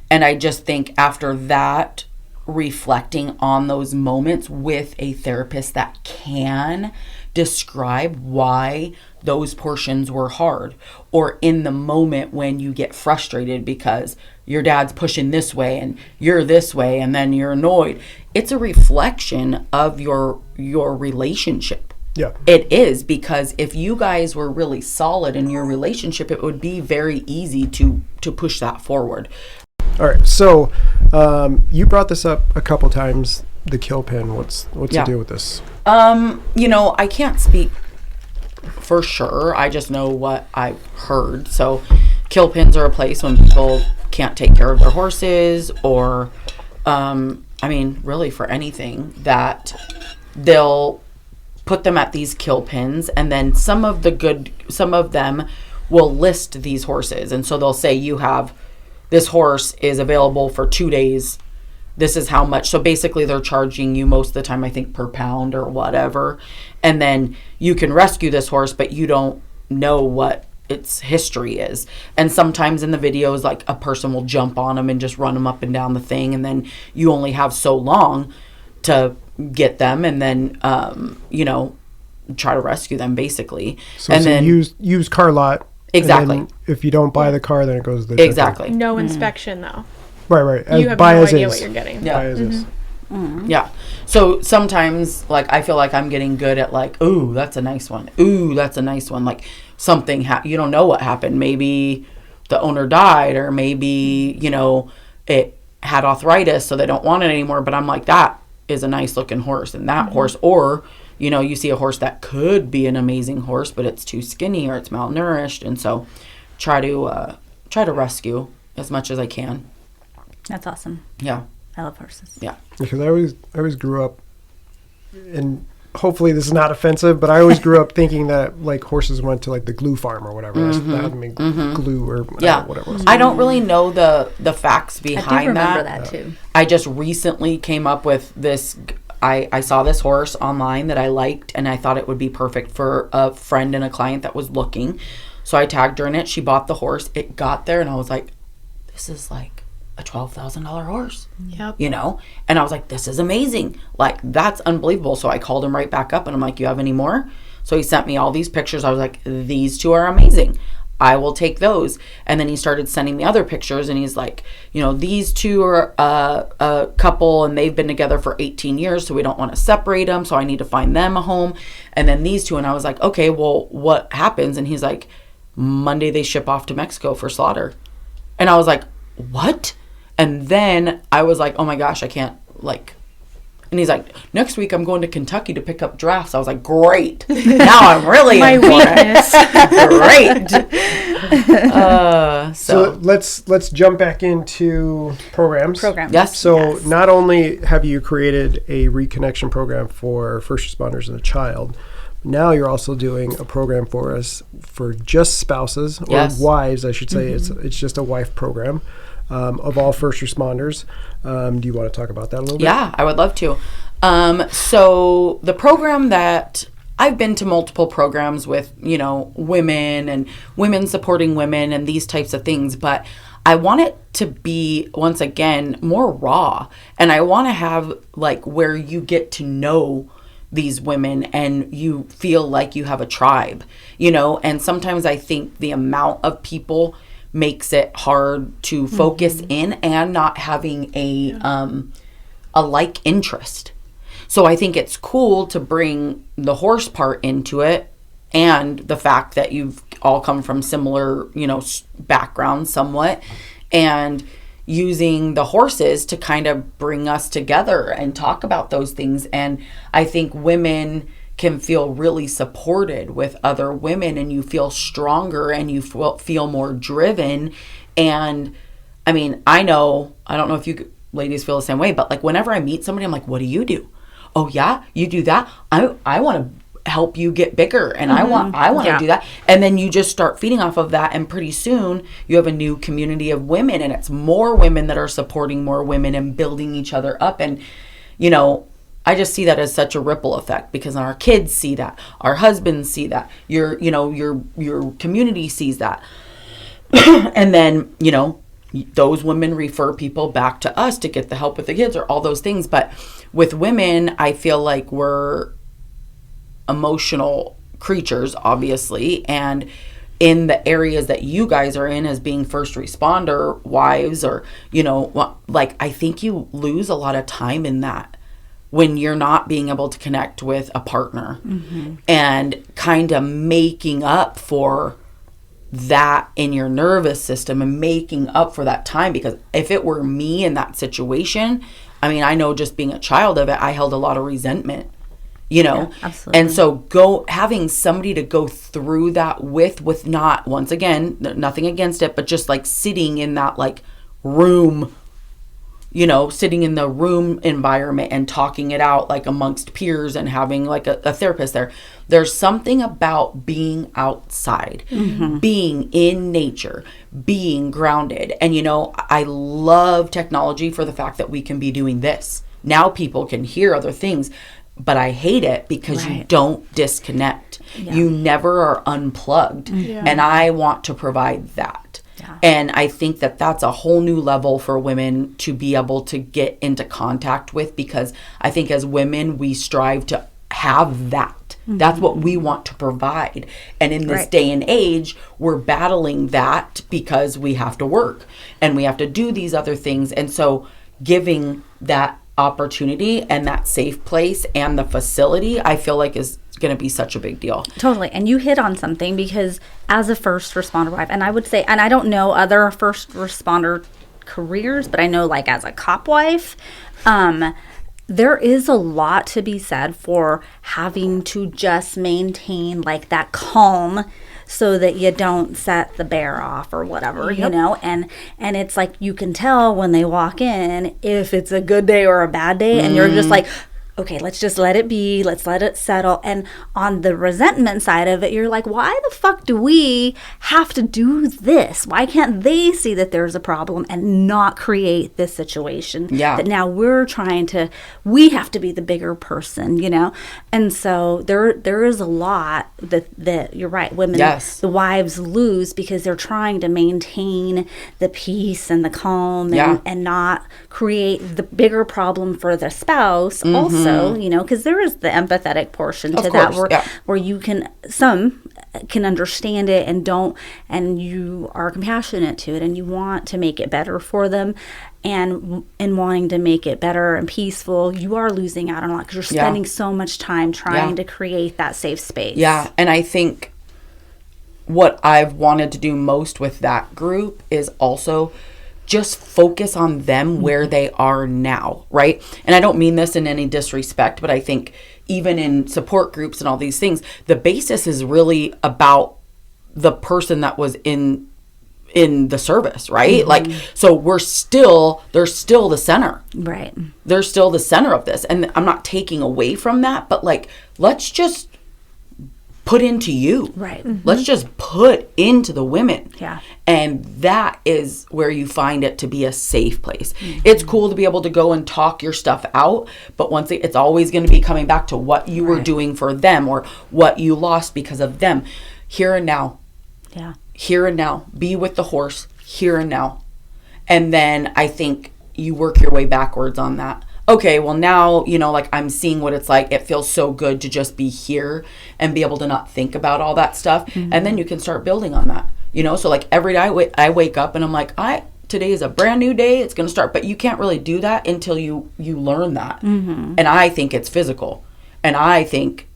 Speaker 3: And I just think after that, reflecting on those moments with a therapist that can describe why those portions were hard, or in the moment when you get frustrated because your dad's pushing this way and you're this way and then you're annoyed. It's a reflection of your relationship.
Speaker 2: Yeah.
Speaker 3: It is, because if you guys were really solid in your relationship, it would be very easy to push that forward.
Speaker 2: All right. So you brought this up a couple times, the kill pin. What's the deal with this?
Speaker 3: I can't speak for sure. I just know what I've heard. So kill pins are a place when people can't take care of their horses, or really for anything, that they'll put them at these kill pins, and then some of them will list these horses, and so they'll say, you have this horse is available for 2 days, this is how much. So basically they're charging you most of the time, I think, per pound or whatever, and then you can rescue this horse, but you don't know what its history is. And sometimes in the videos, like, a person will jump on them and just run them up and down the thing, and then you only have so long to get them, and then try to rescue them, basically.
Speaker 2: So
Speaker 3: and
Speaker 2: it's
Speaker 3: then
Speaker 2: a used car lot.
Speaker 3: Exactly.
Speaker 2: And then if you don't buy the car, then it goes to the
Speaker 3: exactly.
Speaker 4: No inspection, though.
Speaker 2: Right.
Speaker 4: You have no idea what you're getting.
Speaker 3: Yeah.
Speaker 2: Buy as is.
Speaker 3: Yeah. So sometimes, like, I feel like I'm getting good at, like, ooh, that's a nice one. Ooh, that's a nice one. Like, something you don't know what happened. Maybe the owner died, or maybe, it had arthritis, so they don't want it anymore. But I'm like, that is a nice looking horse, and that horse, or, you see a horse that could be an amazing horse, but it's too skinny or it's malnourished. And so try to rescue as much as I can.
Speaker 5: That's awesome.
Speaker 3: Yeah.
Speaker 5: I love horses.
Speaker 3: Yeah.
Speaker 2: Because I always grew up, and hopefully this is not offensive, but I always grew up thinking that, like, horses went to, like, the glue farm or whatever. Glue or whatever it was.
Speaker 3: I don't really know the facts behind that.
Speaker 5: I do remember that too.
Speaker 3: I just recently came up with this. I saw this horse online that I liked, and I thought it would be perfect for a friend and a client that was looking. So I tagged her in it. She bought the horse. It got there, and I was like, this is like a $12,000 horse.
Speaker 4: Yep.
Speaker 3: And I was like, this is amazing. Like, that's unbelievable. So I called him right back up, and I'm like, you have any more? So he sent me all these pictures. I was like, these two are amazing. I will take those. And then he started sending me other pictures, and he's like, these two are a couple, and they've been together for 18 years, so we don't want to separate them, so I need to find them a home. And then these two, and I was like, okay, well, what happens? And he's like, Monday they ship off to Mexico for slaughter. And I was like, what? And then I was like, oh my gosh, I can't, like. And he's like, next week I'm going to Kentucky to pick up giraffes. I was like, great. Now I'm really
Speaker 4: my weakness.
Speaker 3: Great.
Speaker 2: So let's jump back into programs.
Speaker 3: Yes.
Speaker 2: So not only have you created a reconnection program for first responders and a child, now you're also doing a program for us for just spouses, or wives, I should say. It's just a wife program. Of all first responders. Do you want to talk about that a little bit?
Speaker 3: Yeah, I would love to. So the program that I've been to multiple programs with, women and women supporting women and these types of things, but I want it to be, once again, more raw. And I want to have, like, where you get to know these women and you feel like you have a tribe, and sometimes I think the amount of people makes it hard to focus in, and not having a like interest. So I think it's cool to bring the horse part into it, and the fact that you've all come from similar, backgrounds somewhat, and using the horses to kind of bring us together and talk about those things. And I think women can feel really supported with other women, and you feel stronger, and you feel more driven. And I mean, I don't know if you ladies feel the same way, but, like, whenever I meet somebody, I'm like, what do you do? Oh yeah, you do that? I want to help you get bigger, and I want to do that. And then you just start feeding off of that, and pretty soon you have a new community of women, and it's more women that are supporting more women and building each other up. And I just see that as such a ripple effect, because our kids see that, our husbands see that, your community sees that. And then, those women refer people back to us to get the help with the kids or all those things. But with women, I feel like we're emotional creatures, obviously, and in the areas that you guys are in as being first responder wives, or, you know, like, I think you lose a lot of time in that when you're not being able to connect with a partner, and kind of making up for that in your nervous system and making up for that time. Because if it were me in that situation, I mean, I know just being a child of it, I held a lot of resentment, you know.
Speaker 5: Yeah, absolutely.
Speaker 3: And so having somebody to go through that with not, once again, nothing against it, but just like sitting in that like room, you know, sitting in the room environment and talking it out like amongst peers and having like a therapist there. There's something about being outside, being in nature, being grounded. And, you know, I love technology for the fact that we can be doing this. Now people can hear other things, but I hate it because you don't disconnect. Yeah. You never are unplugged. Yeah. And I want to provide that. Yeah. And I think that that's a whole new level for women to be able to get into contact with, because I think as women, we strive to have that. That's what we want to provide. And in this day and age, we're battling that because we have to work and we have to do these other things. And so giving that opportunity and that safe place and the facility, I feel like is going to be such a big deal.
Speaker 5: Totally. And you hit on something, because as a first responder wife, and I would say, and I don't know other first responder careers, but I know like as a cop wife, there is a lot to be said for having to just maintain like that calm so that you don't set the bear off or whatever, you know, and it's like you can tell when they walk in if it's a good day or a bad day, and you're just like, okay, let's just let it be. Let's let it settle. And on the resentment side of it, you're like, why the fuck do we have to do this? Why can't they see that there's a problem and not create this situation? Yeah. That now we have to be the bigger person, you know? And so there is a lot that you're right, women, the wives lose because they're trying to maintain the peace and the calm and not create the bigger problem for the spouse also. You know, because there is the empathetic portion to that where you some can understand it and you are compassionate to it and you want to make it better for them, and in wanting to make it better and peaceful, you are losing out on a lot because you're spending so much time trying to create that safe space. Yeah,
Speaker 3: and I think what I've wanted to do most with that group is also just focus on them where they are now, right? And I don't mean this in any disrespect, but I think even in support groups and all these things, the basis is really about the person that was in the service, right? Like, so they're still the center.
Speaker 5: Right.
Speaker 3: They're still the center of this. And I'm not taking away from that, but like, let's just put into you. Right. Let's just put into the women. Yeah. And that is where you find it to be a safe place. It's cool to be able to go and talk your stuff out, but once it's always going to be coming back to what you were doing for them or what you lost because of them. Here and now. Yeah. Here and now. Be with the horse here and now. And then I think you work your way backwards on that. Okay, well now, you know, like I'm seeing what it's like. It feels so good to just be here and be able to not think about all that stuff. And then you can start building on that, you know? So like every day I wake up and I'm like, today is a brand new day. It's going to start. But you can't really do that until you learn that. And I think it's physical. And I think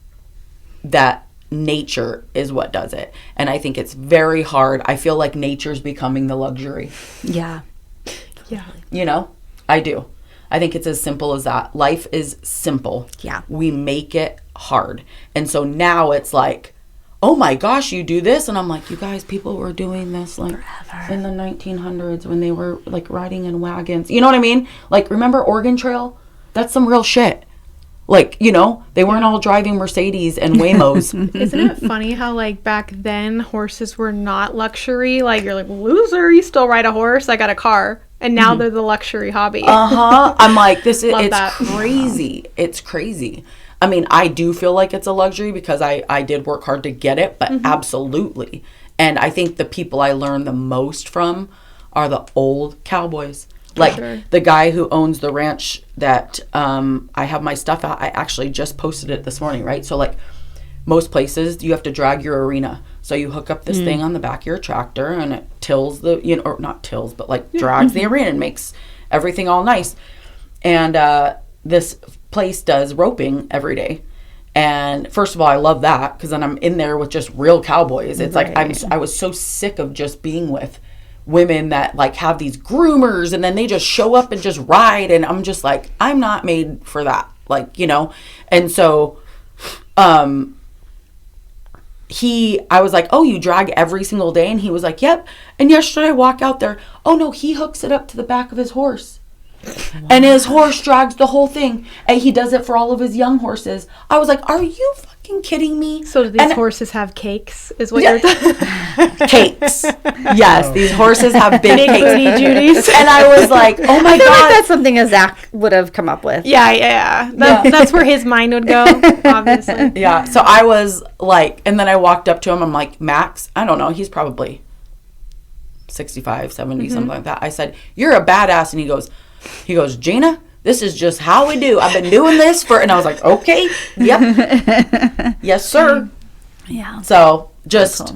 Speaker 3: that nature is what does it. And I think it's very hard. I feel like nature's becoming the luxury. Yeah. Yeah. You know, I do. I think it's as simple as that. Life is simple. Yeah. We make it hard. And so now it's like, oh my gosh, you do this? And I'm like, you guys, people were doing this like forever. In the 1900s when they were like riding in wagons. You know what I mean? Like, remember Oregon Trail? That's some real shit. Like, you know, they weren't all driving Mercedes and Waymos.
Speaker 4: Isn't it funny how, like, back then horses were not luxury? Like, you're like, loser, you still ride a horse? I got a car. And now they're the luxury hobby. I'm like, it's crazy. It's crazy. I mean, I do feel like it's a luxury because I did work hard to get it, but absolutely. And I think the people I learned the most from
Speaker 3: are the old cowboys. Like the guy who owns the ranch that I have my stuff at, I actually just posted it this morning, right? So like most places you have to drag your arena. So you hook up this thing on the back of your tractor and it tills the, you know, or not tills, but like drags the arena and makes everything all nice. And this place does roping every day. And first of all, I love that because then I'm in there with just real cowboys. It's like I was so sick of just being with women that like have these groomers and then they just show up and just ride, and I'm just like, I'm not made for that, like, you know. And so I was like, oh, you drag every single day? And he was like, yep. And yesterday I walk out there, oh no, he hooks it up to the back of his horse. Wow. And his horse drags the whole thing, and he does it for all of his young horses. I was like, are you fucking kidding me?
Speaker 4: So do these horses have cakes, is what you're
Speaker 3: cakes. Yes, these horses have big cakes.
Speaker 4: Judy's.
Speaker 3: And I was like, oh my
Speaker 5: I feel
Speaker 3: God.
Speaker 5: like that's something a Zach would have come up with.
Speaker 4: Yeah. That's where his mind would go, obviously.
Speaker 3: Yeah, so I was like, and then I walked up to him, I'm like, Max, I don't know, he's probably 65, 70, something like that. I said, you're a badass. And he goes, Jena, this is just how we do. I've been doing this for, and I was like, okay, yep, yes, sir.
Speaker 5: Yeah.
Speaker 3: So just,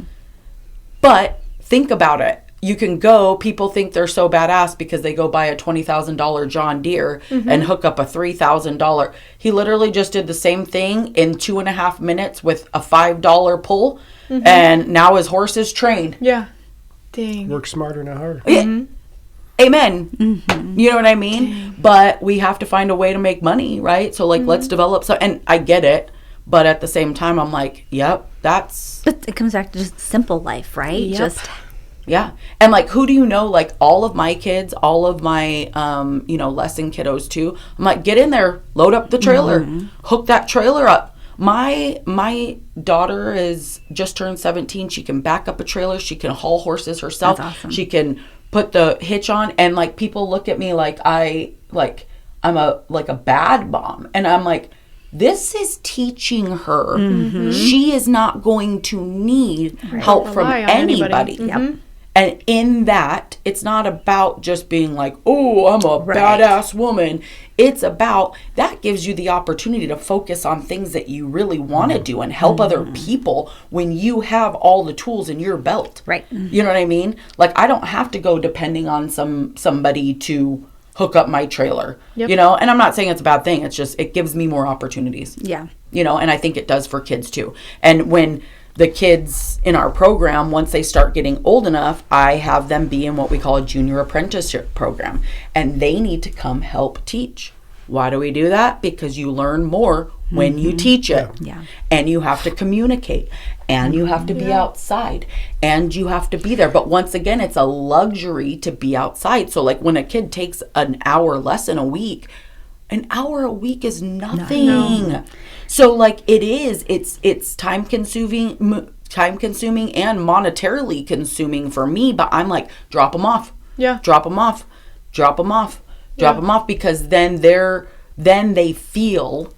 Speaker 3: but think about it. You can go, people think they're so badass because they go buy a $20,000 John Deere and hook up a $3,000. He literally just did the same thing in 2.5 minutes with a $5 pull, and now his horse is trained.
Speaker 4: Yeah. Dang.
Speaker 2: Work smarter, not harder.
Speaker 3: Amen. You know what I mean? Dang. But we have to find a way to make money, right? So like, let's develop some, and I get it, but at the same time, I'm like, yep, that's.
Speaker 5: But it comes back to just simple life, right?
Speaker 4: Yep.
Speaker 3: Yeah. And like, who do you know? Like all of my kids, all of my, lesson kiddos too. I'm like, get in there, load up the trailer, hook that trailer up. My daughter is just turned 17. She can back up a trailer. She can haul horses herself.
Speaker 5: That's awesome.
Speaker 3: She can put the hitch on, and like people look at me like I'm a bad mom, and I'm like, this is teaching her. She is not going to need help from anybody.
Speaker 5: Yep.
Speaker 3: And in that, it's not about just being like, oh, I'm a badass woman. It's about, that gives you the opportunity to focus on things that you really want to do and help other people when you have all the tools in your belt.
Speaker 5: Right.
Speaker 3: You know what I mean? Like, I don't have to go depending on somebody to hook up my trailer, you know? And I'm not saying it's a bad thing. It's just, it gives me more opportunities.
Speaker 5: Yeah.
Speaker 3: You know, and I think it does for kids too. And when the kids in our program, once they start getting old enough, I have them be in what we call a junior apprenticeship program. And they need to come help teach. Why do we do that? Because you learn more when you teach it.
Speaker 5: Yeah.
Speaker 3: And you have to communicate. And you have to be outside. And you have to be there. But once again, it's a luxury to be outside. So like when a kid takes an hour lesson a week, an hour a week is nothing. No. So like it's time consuming and monetarily consuming for me, but I'm like, drop them off.
Speaker 4: Yeah.
Speaker 3: Drop them off. Drop them off. Drop them off, because then they feel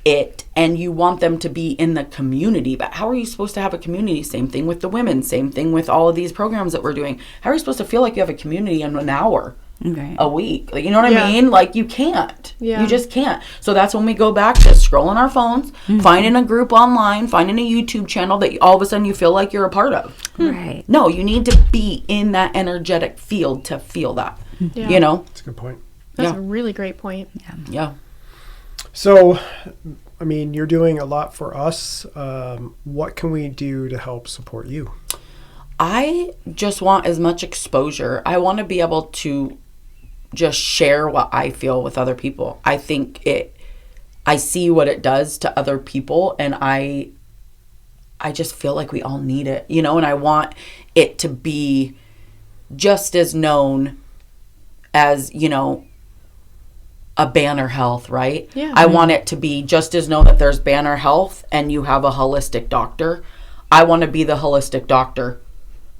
Speaker 3: it, and you want them to be in the community. But how are you supposed to have a community? Same thing with the women, same thing with all of these programs that we're doing. How are you supposed to feel like you have a community in an hour? A week? Like, you know what I mean? Like, you can't. You just can't. So that's when we go back to scrolling our phones, finding a group online, finding a YouTube channel that all of a sudden you feel like you're a part of.
Speaker 5: Right.
Speaker 3: No, you need to be in that energetic field to feel that. You know?
Speaker 2: That's a good point.
Speaker 4: That's a really great point.
Speaker 3: Yeah.
Speaker 2: So, I mean, you're doing a lot for us. What can we do to help support you?
Speaker 3: I just want as much exposure. I want to be able to just share what I feel with other people. I think I see what it does to other people, and I just feel like we all need it, you know, and I want it to be just as known as, you know, a Banner Health, right?
Speaker 4: Yeah.
Speaker 3: I want it to be just as known that there's Banner Health and you have a holistic doctor. I want to be the holistic doctor.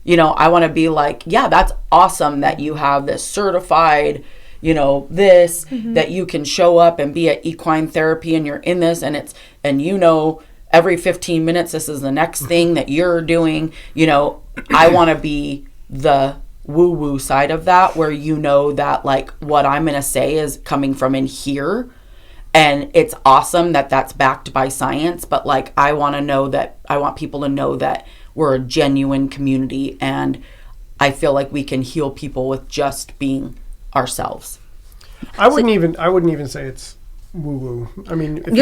Speaker 3: You know, I want to be like, yeah, that's awesome that you have this certified, you know, this, that you can show up and be at equine therapy and you're in this, and you know, every 15 minutes, this is the next thing that you're doing. You know, I want to be the woo-woo side of that, where you know that like what I'm going to say is coming from in here, and it's awesome that that's backed by science, but like I want people to know that we're a genuine community, and I feel like we can heal people with just being ourselves.
Speaker 2: I wouldn't even say it's woo-woo. I mean, if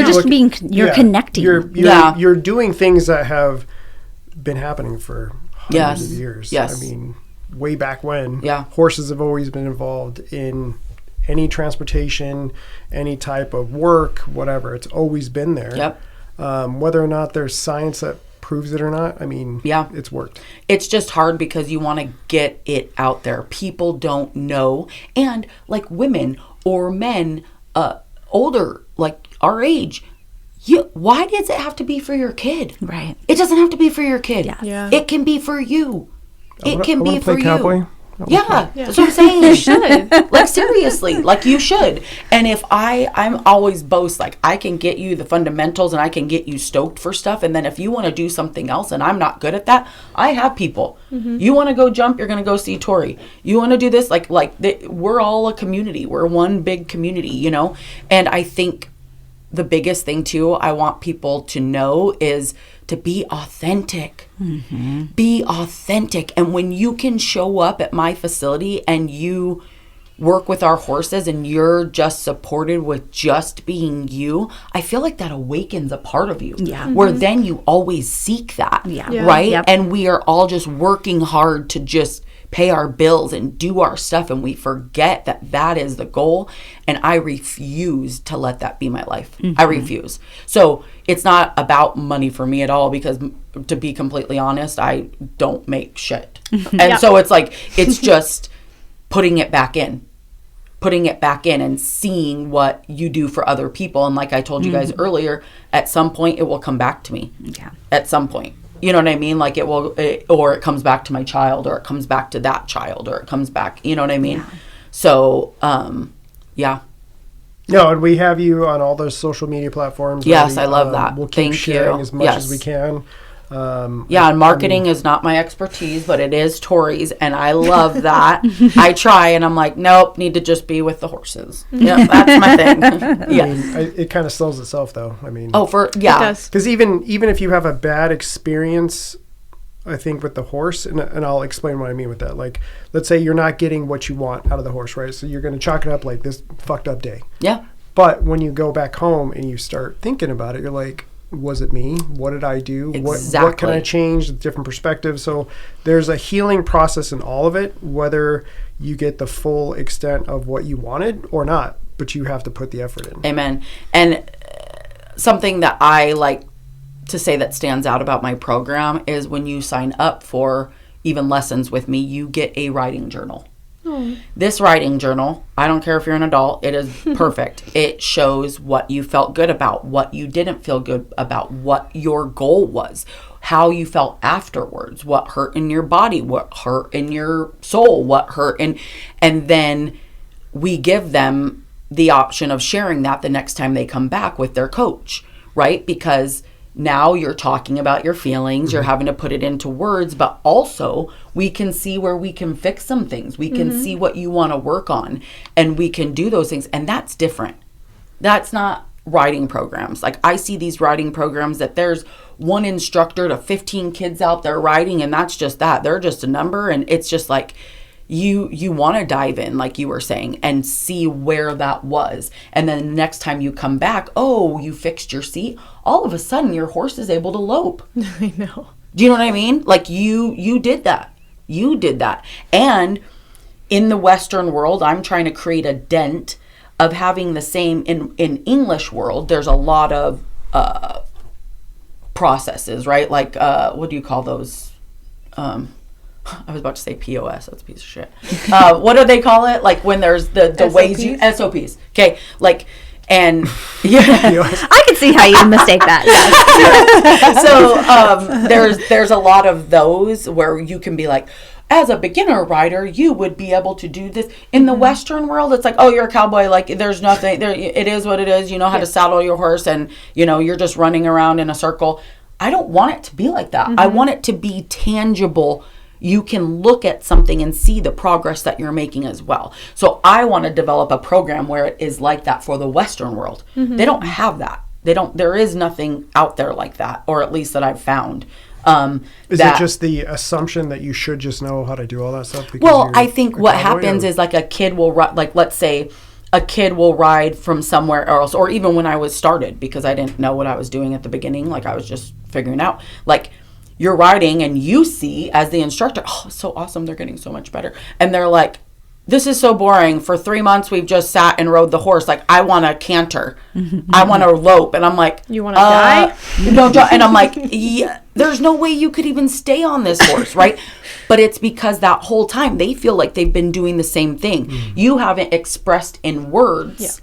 Speaker 5: you're connecting.
Speaker 2: You're doing things that have been happening for hundreds of years.
Speaker 3: Yes.
Speaker 2: I mean, way back when,
Speaker 3: yeah,
Speaker 2: horses have always been involved in any transportation, any type of work, whatever. It's always been there.
Speaker 3: Yep.
Speaker 2: Whether or not there's science that proves it or not, I mean, yeah, it's worked.
Speaker 3: It's just hard because you want to get it out there. People don't know. And like women or men, older, like our age, why does it have to be for your kid?
Speaker 5: Right.
Speaker 3: It doesn't have to be for your kid.
Speaker 5: Yeah.
Speaker 3: It can be for you. It can be for you.
Speaker 2: Cowboy.
Speaker 3: Yeah, that's what I'm saying. You should. Like, seriously, like you should. And if I'm always boast, like I can get you the fundamentals and I can get you stoked for stuff. And then if you want to do something else and I'm not good at that, I have people. Mm-hmm. You want to go jump, you're going to go see Tori. You want to do this, we're all a community. We're one big community, you know? And I think the biggest thing too, I want people to know is to be authentic. Mm-hmm. Be authentic. And when you can show up at my facility and you work with our horses and you're just supported with just being you, I feel like that awakens a part of you. Yeah. Mm-hmm. Where then you always seek that. Yeah. Right? Yep. And we are all just working hard to just pay our bills and do our stuff, and we forget that that is the goal. And I refuse to let that be my life. Mm-hmm. I refuse. So it's not about money for me at all, because to be completely honest, I don't make shit. And so it's like, it's just putting it back in and seeing what you do for other people. And like I told you guys earlier, at some point it will come back to me. Yeah. At some point. You know what I mean? Like or it comes back to my child, or it comes back to that child, or it comes back, you know what I mean? Yeah. So, yeah.
Speaker 2: No, and we have you on all those social media platforms.
Speaker 3: Yes, I love that.
Speaker 2: We'll keep sharing as much as we can.
Speaker 3: And marketing is not my expertise, but it is Tori's, and I love that. I try, and I'm like, nope, need to just be with the horses. Yeah, that's my thing.
Speaker 2: Yes. I mean, it kind of sells itself, though. I mean,
Speaker 3: because
Speaker 2: even if you have a bad experience, I think with the horse, and I'll explain what I mean with that. Like, let's say you're not getting what you want out of the horse, right? So you're going to chalk it up like this fucked up day.
Speaker 3: Yeah.
Speaker 2: But when you go back home and you start thinking about it, you're like, was it me? What did I do?
Speaker 3: Exactly.
Speaker 2: What can I change? Different perspectives. So there's a healing process in all of it, whether you get the full extent of what you wanted or not, but you have to put the effort in.
Speaker 3: Amen. And something that I like to say that stands out about my program is when you sign up for even lessons with me, you get a writing journal. This writing journal, I don't care if you're an adult, it is perfect. It shows what you felt good about, what you didn't feel good about, what your goal was, how you felt afterwards, what hurt in your body, what hurt in your soul, what hurt and then we give them the option of sharing that the next time they come back with their coach, right? Because now you're talking about your feelings, you're having to put it into words, but also we can see where we can fix some things. We can see what you want to work on, and we can do those things. And that's different. That's not riding programs. Like, I see these riding programs that there's one instructor to 15 kids out there riding, and that's just that. They're just a number, and it's just like, you want to dive in, like you were saying, and see where that was. And then the next time you come back, you fixed your seat. All of a sudden, your horse is able to lope.
Speaker 4: I know.
Speaker 3: Do you know what I mean? Like, you did that. You did that. And in the Western world, I'm trying to create a dent of having the same. In English world, there's a lot of processes, right? Like, what do you call those? I was about to say POS. That's a piece of shit. What do they call it? Like when there's the ways you SOPs. Okay, like and
Speaker 5: I can see how you mistake that.
Speaker 3: So there's a lot of those where you can be like, as a beginner rider, you would be able to do this. In the Western world, it's like, oh, you're a cowboy. Like, there's nothing there. It is what it is. You know how to saddle your horse, and you're just running around in a circle. I don't want it to be like that. I want it to be tangible. you can look at something and see the progress that you're making as well. So I want to develop a program where it is like that for the Western world. They don't have that. There is nothing out there like that, or at least that I've found.
Speaker 2: Is it just the assumption that you should just know how to do all that stuff?
Speaker 3: Well, I think what happens is like a kid will like, let's say a kid will ride from somewhere else, or even when I was started, because I didn't know what I was doing at the beginning. Like I was just figuring out, like you're riding and you see as the instructor, oh, so awesome. They're getting so much better. And they're like, this is so boring. For 3 months, we've just sat and rode the horse. Like, I want to canter. I want to lope. And I'm like,
Speaker 4: you want to die?
Speaker 3: No, and I'm like, yeah, there's no way you could even stay on this horse, right? But it's because that whole time they feel like they've been doing the same thing. You haven't expressed in words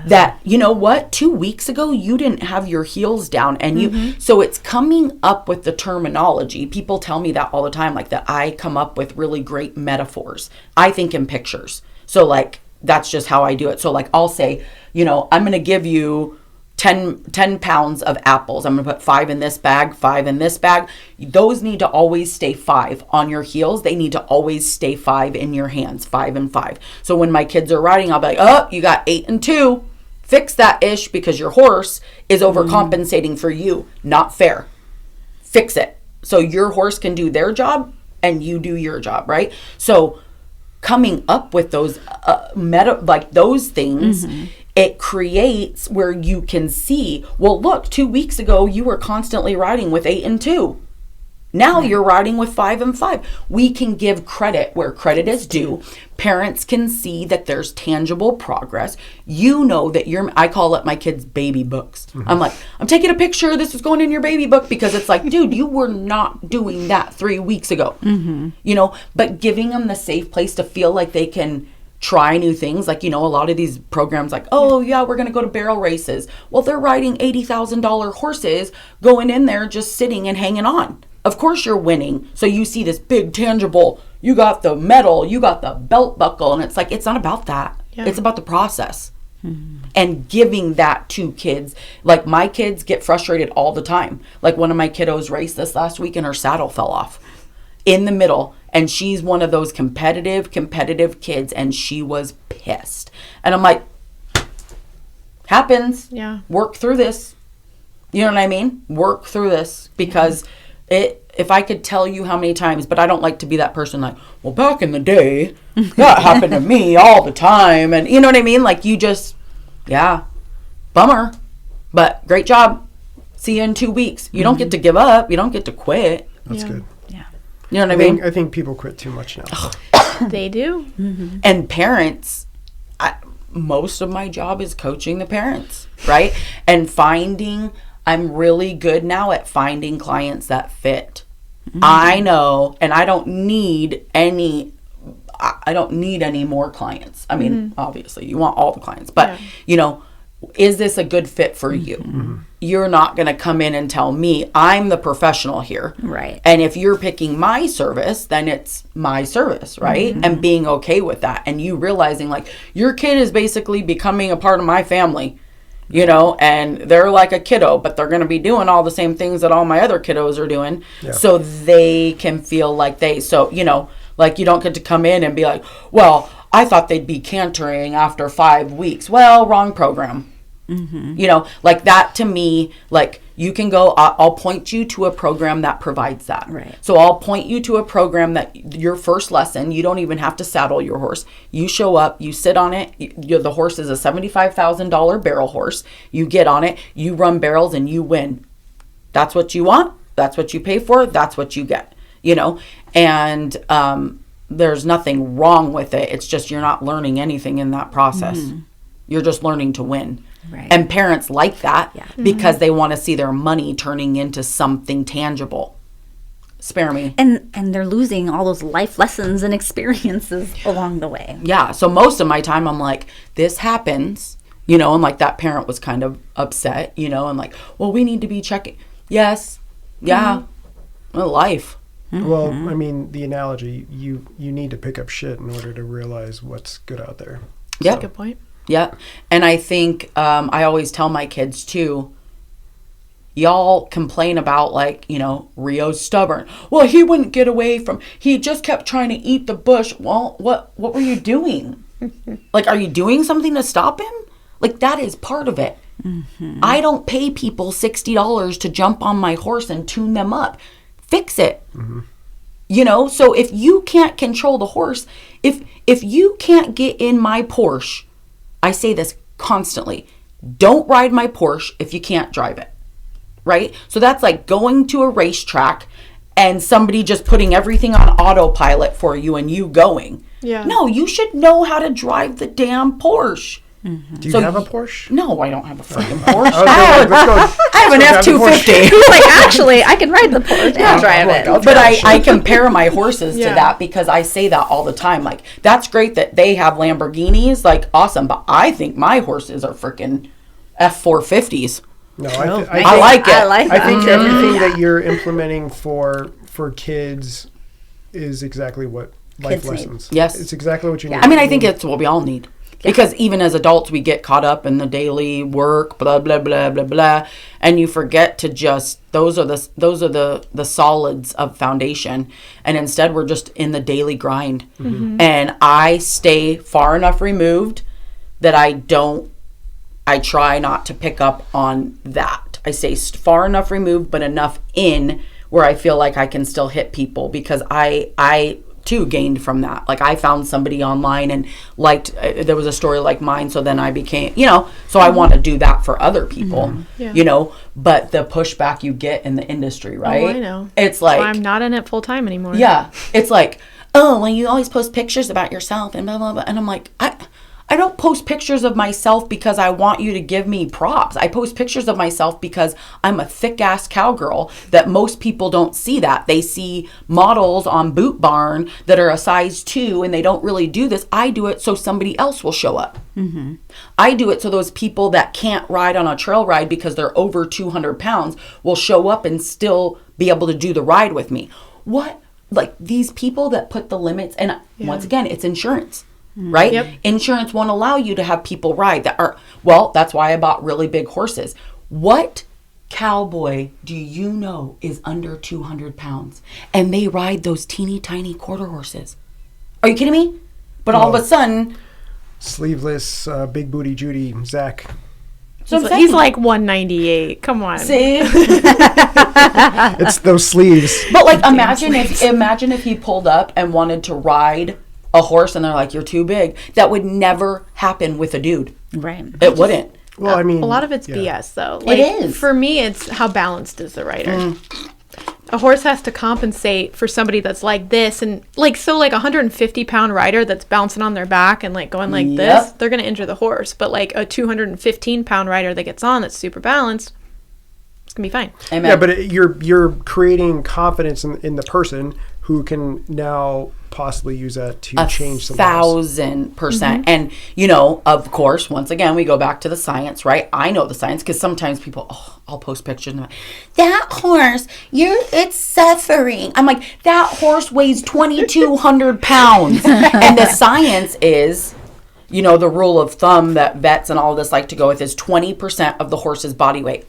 Speaker 3: that, you know what, 2 weeks ago, you didn't have your heels down. And so it's coming up with the terminology. People tell me that all the time, like that I come up with really great metaphors. I think in pictures. So like, that's just how I do it. So like, I'll say, you know, I'm going to give you 10 pounds of apples. I'm going to put 5 in this bag, 5 in this bag. Those need to always stay 5 on your heels. They need to always stay 5 in your hands, 5 and 5. So when my kids are riding, I'll be like, oh, you got 8 and 2. Fix that ish, because your horse is overcompensating for you. Not fair. Fix it. So your horse can do their job and you do your job, right? So coming up with those like those things, it creates where you can see, well, look, 2 weeks ago, you were constantly riding with 8 and 2. Now you're riding with 5 and 5. We can give credit where credit is due. Parents can see that there's tangible progress. You know that I call it my kids' baby books. I'm like, I'm taking a picture. This is going in your baby book, because it's like, dude, you were not doing that 3 weeks ago. You know, but giving them the safe place to feel like they can try new things. Like, you know, a lot of these programs like, oh yeah, we're going to go to barrel races. Well, they're riding $80,000 horses going in there, just sitting and hanging on. Of course you're winning. So you see this big tangible, you got the medal, you got the belt buckle. And it's like, it's not about that. It's about the process. And giving that to kids. Like my kids get frustrated all the time. Like one of my kiddos raced this last week and her saddle fell off in the middle. And she's one of those competitive kids, and she is pissed. And I'm like, happens.
Speaker 4: Yeah.
Speaker 3: Work through this. You know what I mean? Work through this, because if I could tell you how many times, but I don't like to be that person like, well, back in the day, that happened to me all the time. And you know what I mean? Like you just, bummer, but great job. See you in 2 weeks. You don't get to give up. You don't get to quit.
Speaker 2: That's good.
Speaker 3: You know what I mean?
Speaker 2: I think people quit too much now.
Speaker 4: They do.
Speaker 3: And parents, most of my job is coaching the parents, right? And I'm really good now at finding clients that fit. I know, and I don't need any more clients. I mean, obviously you want all the clients, but you know, is this a good fit for you? You're not going to come in and tell me I'm the professional here.
Speaker 5: Right.
Speaker 3: And if you're picking my service, then it's my service, right? And being okay with that. And you realizing like your kid is basically becoming a part of my family, you know, and they're like a kiddo, but they're going to be doing all the same things that all my other kiddos are doing. So they can feel like so, you know, like you don't get to come in and be like, well, I thought they'd be cantering after 5 weeks. Well, wrong program. You know, like that to me, like you can go, I'll point you to a program that provides that.
Speaker 5: Right.
Speaker 3: So I'll point you to a program that your first lesson, you don't even have to saddle your horse. You show up, you sit on it. The horse is a $75,000 barrel horse. You get on it, you run barrels and you win. That's what you want. That's what you pay for. That's what you get, you know, and, there's nothing wrong with it. It's just, you're not learning anything in that process. You're just learning to win.
Speaker 5: Right.
Speaker 3: And parents like that because they want to see their money turning into something tangible. Spare me.
Speaker 5: And they're losing all those life lessons and experiences along the way.
Speaker 3: Yeah. So most of my time I'm like, this happens, you know, and like that parent was kind of upset, you know, and like, well, we need to be checking. Yes. Yeah. Well, life.
Speaker 2: Well, I mean, the analogy, you need to pick up shit in order to realize what's good out there.
Speaker 3: Yeah.
Speaker 4: Good point.
Speaker 3: Yeah. And I think I always tell my kids too, y'all complain about, like, you know, Rio's stubborn. Well, he wouldn't get away from, he just kept trying to eat the bush. Well, what were you doing? Like, are you doing something to stop him? Like, that is part of it. Mm-hmm. I don't pay people $60 to jump on my horse and tune them up. Fix it. Mm-hmm. You know, so if you can't control the horse, if you can't get in my Porsche, I say this constantly, don't ride my Porsche if you can't drive it. Right? So that's like going to a racetrack and somebody just putting everything on autopilot for you and you going. Yeah. No, you should know how to drive the damn Porsche.
Speaker 2: Mm-hmm. Do you have a Porsche?
Speaker 3: No, I don't have a freaking Porsche. I have an F-250.
Speaker 5: Like, actually, I can ride the Porsche and drive it.
Speaker 3: But I compare my horses to that because I say that all the time. Like, that's great that they have Lamborghinis. Like, awesome. But I think my horses are freaking F-450s.
Speaker 2: No,
Speaker 3: I like it.
Speaker 2: I think everything that you're implementing for kids is exactly what life
Speaker 5: Kids
Speaker 2: lessons.
Speaker 3: Need. Yes.
Speaker 2: It's exactly what you need.
Speaker 3: I mean, I think it's what we all need. Because even as adults, we get caught up in the daily work, blah, blah, blah, blah, blah. And you forget to just, those are the solids of foundation. And instead, we're just in the daily grind. Mm-hmm. And I stay far enough removed that I try not to pick up on that. I stay far enough removed, but enough in where I feel like I can still hit people, because I too gained from that. Like, I found somebody online and liked, there was a story like mine, so then I became, you know, so I want to do that for other people. Mm-hmm. Yeah. You know, but the pushback you get in the industry, right?
Speaker 4: Oh, I know.
Speaker 3: It's like,
Speaker 4: I'm not in it full time anymore.
Speaker 3: Yeah. It's like, oh, well, you always post pictures about yourself and blah, blah, blah. And I'm like, I don't post pictures of myself because I want you to give me props. I post pictures of myself because I'm a thick-ass cowgirl that most people don't see that. They see models on Boot Barn that are a size 2 and they don't really do this. I do it so somebody else will show up. Mm-hmm. I do it so those people that can't ride on a trail ride because they're over 200 pounds will show up and still be able to do the ride with me. What? Like, these people that put the limits, and once again, it's insurance. Right? Yep. Insurance won't allow you to have people ride that are, well, that's why I bought really big horses. What cowboy do you know is under 200 pounds and they ride those teeny tiny quarter horses? Are you kidding me? But all of a sudden,
Speaker 2: sleeveless, big booty Judy, Zach.
Speaker 4: So he's like 198. Come on.
Speaker 3: See?
Speaker 2: It's those sleeves.
Speaker 3: But like, imagine if he pulled up and wanted to ride a horse and they're like, you're too big. That would never happen with a dude.
Speaker 5: Right.
Speaker 3: It wouldn't.
Speaker 2: Well, I mean,
Speaker 4: a lot of it's BS though. Like,
Speaker 3: it is.
Speaker 4: For me, it's how balanced is the rider. A horse has to compensate for somebody that's like this, and like, so like 150-pound rider that's bouncing on their back and like going like this, they're going to injure the horse. But like a 215-pound rider that gets on that's super balanced, it's going to be fine.
Speaker 3: Amen.
Speaker 2: Yeah, but you're creating confidence in the person who can now possibly use that to change something
Speaker 3: 1,000%. Mm-hmm. And, you know, of course, once again, we go back to the science, right? I know the science because sometimes people, I'll post pictures and I'm like, that horse, it's suffering. I'm like, that horse weighs 2,200 pounds. And the science is, you know, the rule of thumb that vets and all this like to go with is 20% of the horse's body weight.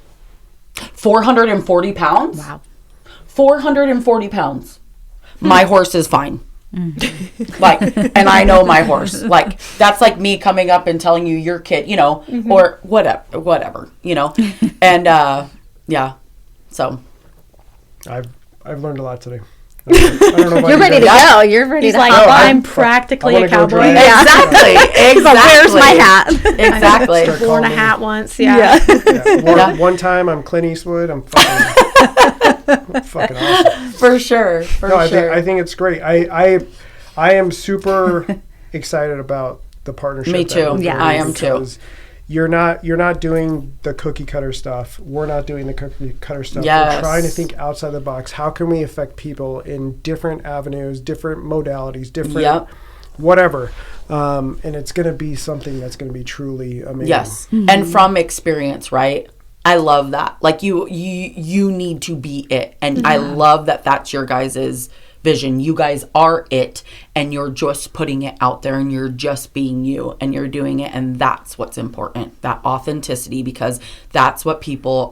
Speaker 3: 440 pounds?
Speaker 5: Wow.
Speaker 3: 440 pounds. My horse is fine. Mm-hmm. Like, and I know my horse. Like, that's like me coming up and telling you your kid, you know, mm-hmm. or whatever, you know. And yeah. So
Speaker 2: I've learned a lot today. I don't know
Speaker 5: You're ready to go. You're ready to
Speaker 4: like, I'm practically a cowboy.
Speaker 3: Yeah. Exactly.
Speaker 5: Where's my hat?
Speaker 3: Exactly.
Speaker 4: I worn a hat once. Yeah.
Speaker 2: One time I'm Clint Eastwood. I'm fucking awesome.
Speaker 3: For sure.
Speaker 2: I think it's great. I am super excited about the partnership.
Speaker 3: Me too.
Speaker 5: Yeah,
Speaker 3: I am too.
Speaker 2: You're not doing the cookie cutter stuff. We're not doing the cookie cutter stuff.
Speaker 3: Yes.
Speaker 2: We're trying to think outside the box. How can we affect people in different avenues, different modalities, different whatever. And it's going to be something that's going to be truly amazing.
Speaker 3: Yes. Mm-hmm. And from experience, right? I love that. Like you need to be it. And I love that that's your guys' vision. You guys are it, and you're just putting it out there, and you're just being you, and you're doing it, and that's what's important, that authenticity, because that's what people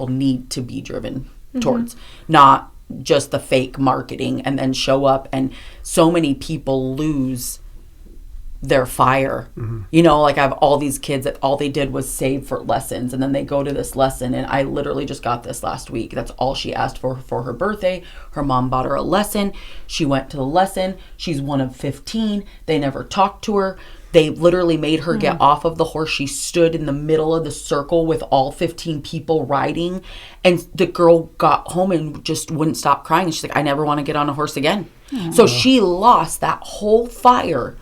Speaker 3: need to be driven towards, not just the fake marketing and then show up. And so many people lose their fire. You know, like I have all these kids that all they did was save for lessons, and then they go to this lesson, and I literally just got this last week. That's all she asked for her birthday. Her mom bought her a lesson. She went to the lesson. She's one of 15. They never talked to her. They literally made her get off of the horse. She stood in the middle of the circle with all 15 people riding, and the girl got home and just wouldn't stop crying. And she's like, I never want to get on a horse again. So she lost that whole fire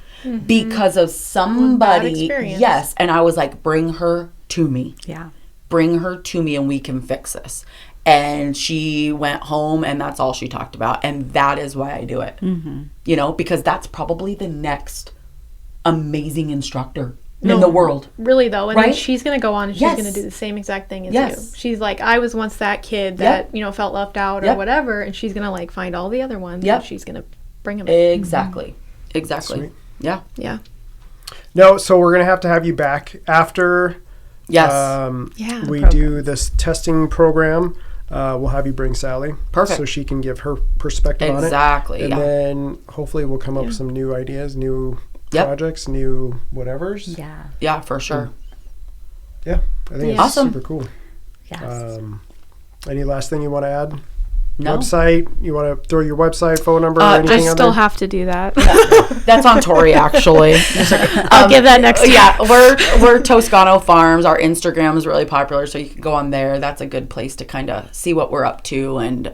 Speaker 3: because of somebody. Yes. And I was like, bring her to me. Yeah. Bring her to me and we can fix this. And she went home and that's all she talked about. And that is why I do it. You know, because that's probably the next amazing instructor in the world.
Speaker 4: Really though. And then she's going to go on and she's going to do the same exact thing as you. She's like, I was once that kid that, you know, felt left out or whatever. And she's going to like find all the other ones. And she's going to bring them in.
Speaker 3: Exactly. Sweet. Yeah.
Speaker 2: No, so we're going to have you back after we do this testing program. We'll have you bring Sally. Perfect. So she can give her perspective on it. Exactly. And then hopefully we'll come up with some new ideas, new projects, new whatevers.
Speaker 3: Yeah, for sure.
Speaker 2: Yeah, I think it's super cool.
Speaker 5: Yes.
Speaker 2: Any last thing you want to add?
Speaker 3: No.
Speaker 2: Website? You want to throw your website, phone number, or anything?
Speaker 4: I still have to do that.
Speaker 3: That's on Tori, actually.
Speaker 4: I'll give that next time.
Speaker 3: Yeah, we're Toscano Farms. Our Instagram is really popular, so you can go on there. That's a good place to kind of see what we're up to and,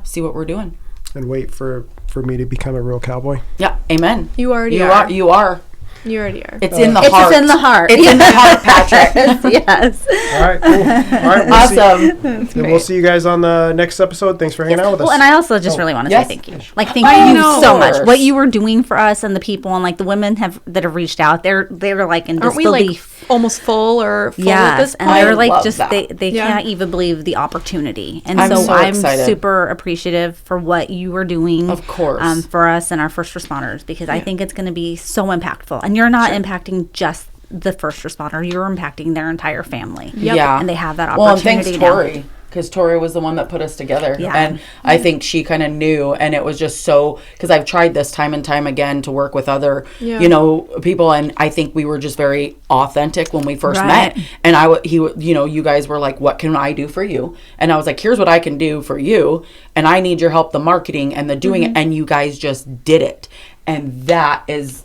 Speaker 3: see what we're doing.
Speaker 2: And wait for me to become a real cowboy.
Speaker 3: Yeah, amen.
Speaker 4: You already are.
Speaker 3: You are.
Speaker 4: You already are.
Speaker 3: It's in the heart.
Speaker 5: It's in the heart.
Speaker 3: It's in the heart, Patrick.
Speaker 5: Yes.
Speaker 2: All right, cool. All right,
Speaker 3: Awesome.
Speaker 2: Then we'll see you guys on the next episode. Thanks for hanging out with us.
Speaker 5: Well, and I also just really want to say thank you. Like, thank you so much. What you were doing for us and the people and like the women that have reached out, they're like in disbelief.
Speaker 4: Aren't we like almost full or full at this point?
Speaker 5: And they're like just they can't even believe the opportunity. And I'm super appreciative for what you were doing,
Speaker 3: of course,
Speaker 5: for us and our first responders, because I think it's going to be so impactful. And you're not impacting just the first responder, you're impacting their entire family.
Speaker 3: Yeah.
Speaker 5: And they have that opportunity.
Speaker 3: Well, and thanks Tori, because Tori was the one that put us together. And I think she kind of knew, and it was just so, because I've tried this time and time again to work with other, people, and I think we were just very authentic when we first met. And you guys were like, what can I do for you? And I was like, here's what I can do for you, and I need your help, the marketing and the doing it, and you guys just did it. And that's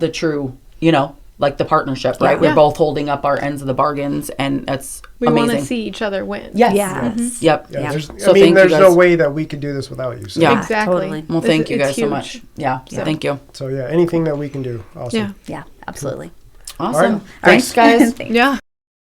Speaker 3: the true, like the partnership, right? We're both holding up our ends of the bargains, and that's amazing.
Speaker 4: We want to see each other win.
Speaker 3: Yes. Yep.
Speaker 2: Yeah, there's no way that we could do this without you. So.
Speaker 3: Yeah,
Speaker 4: exactly.
Speaker 3: Totally. Well, thank you guys so much. Yeah, thank you.
Speaker 2: So anything that we can do, awesome.
Speaker 5: Yeah, absolutely.
Speaker 3: Awesome.
Speaker 2: All right.
Speaker 3: Thanks, guys.
Speaker 4: Yeah.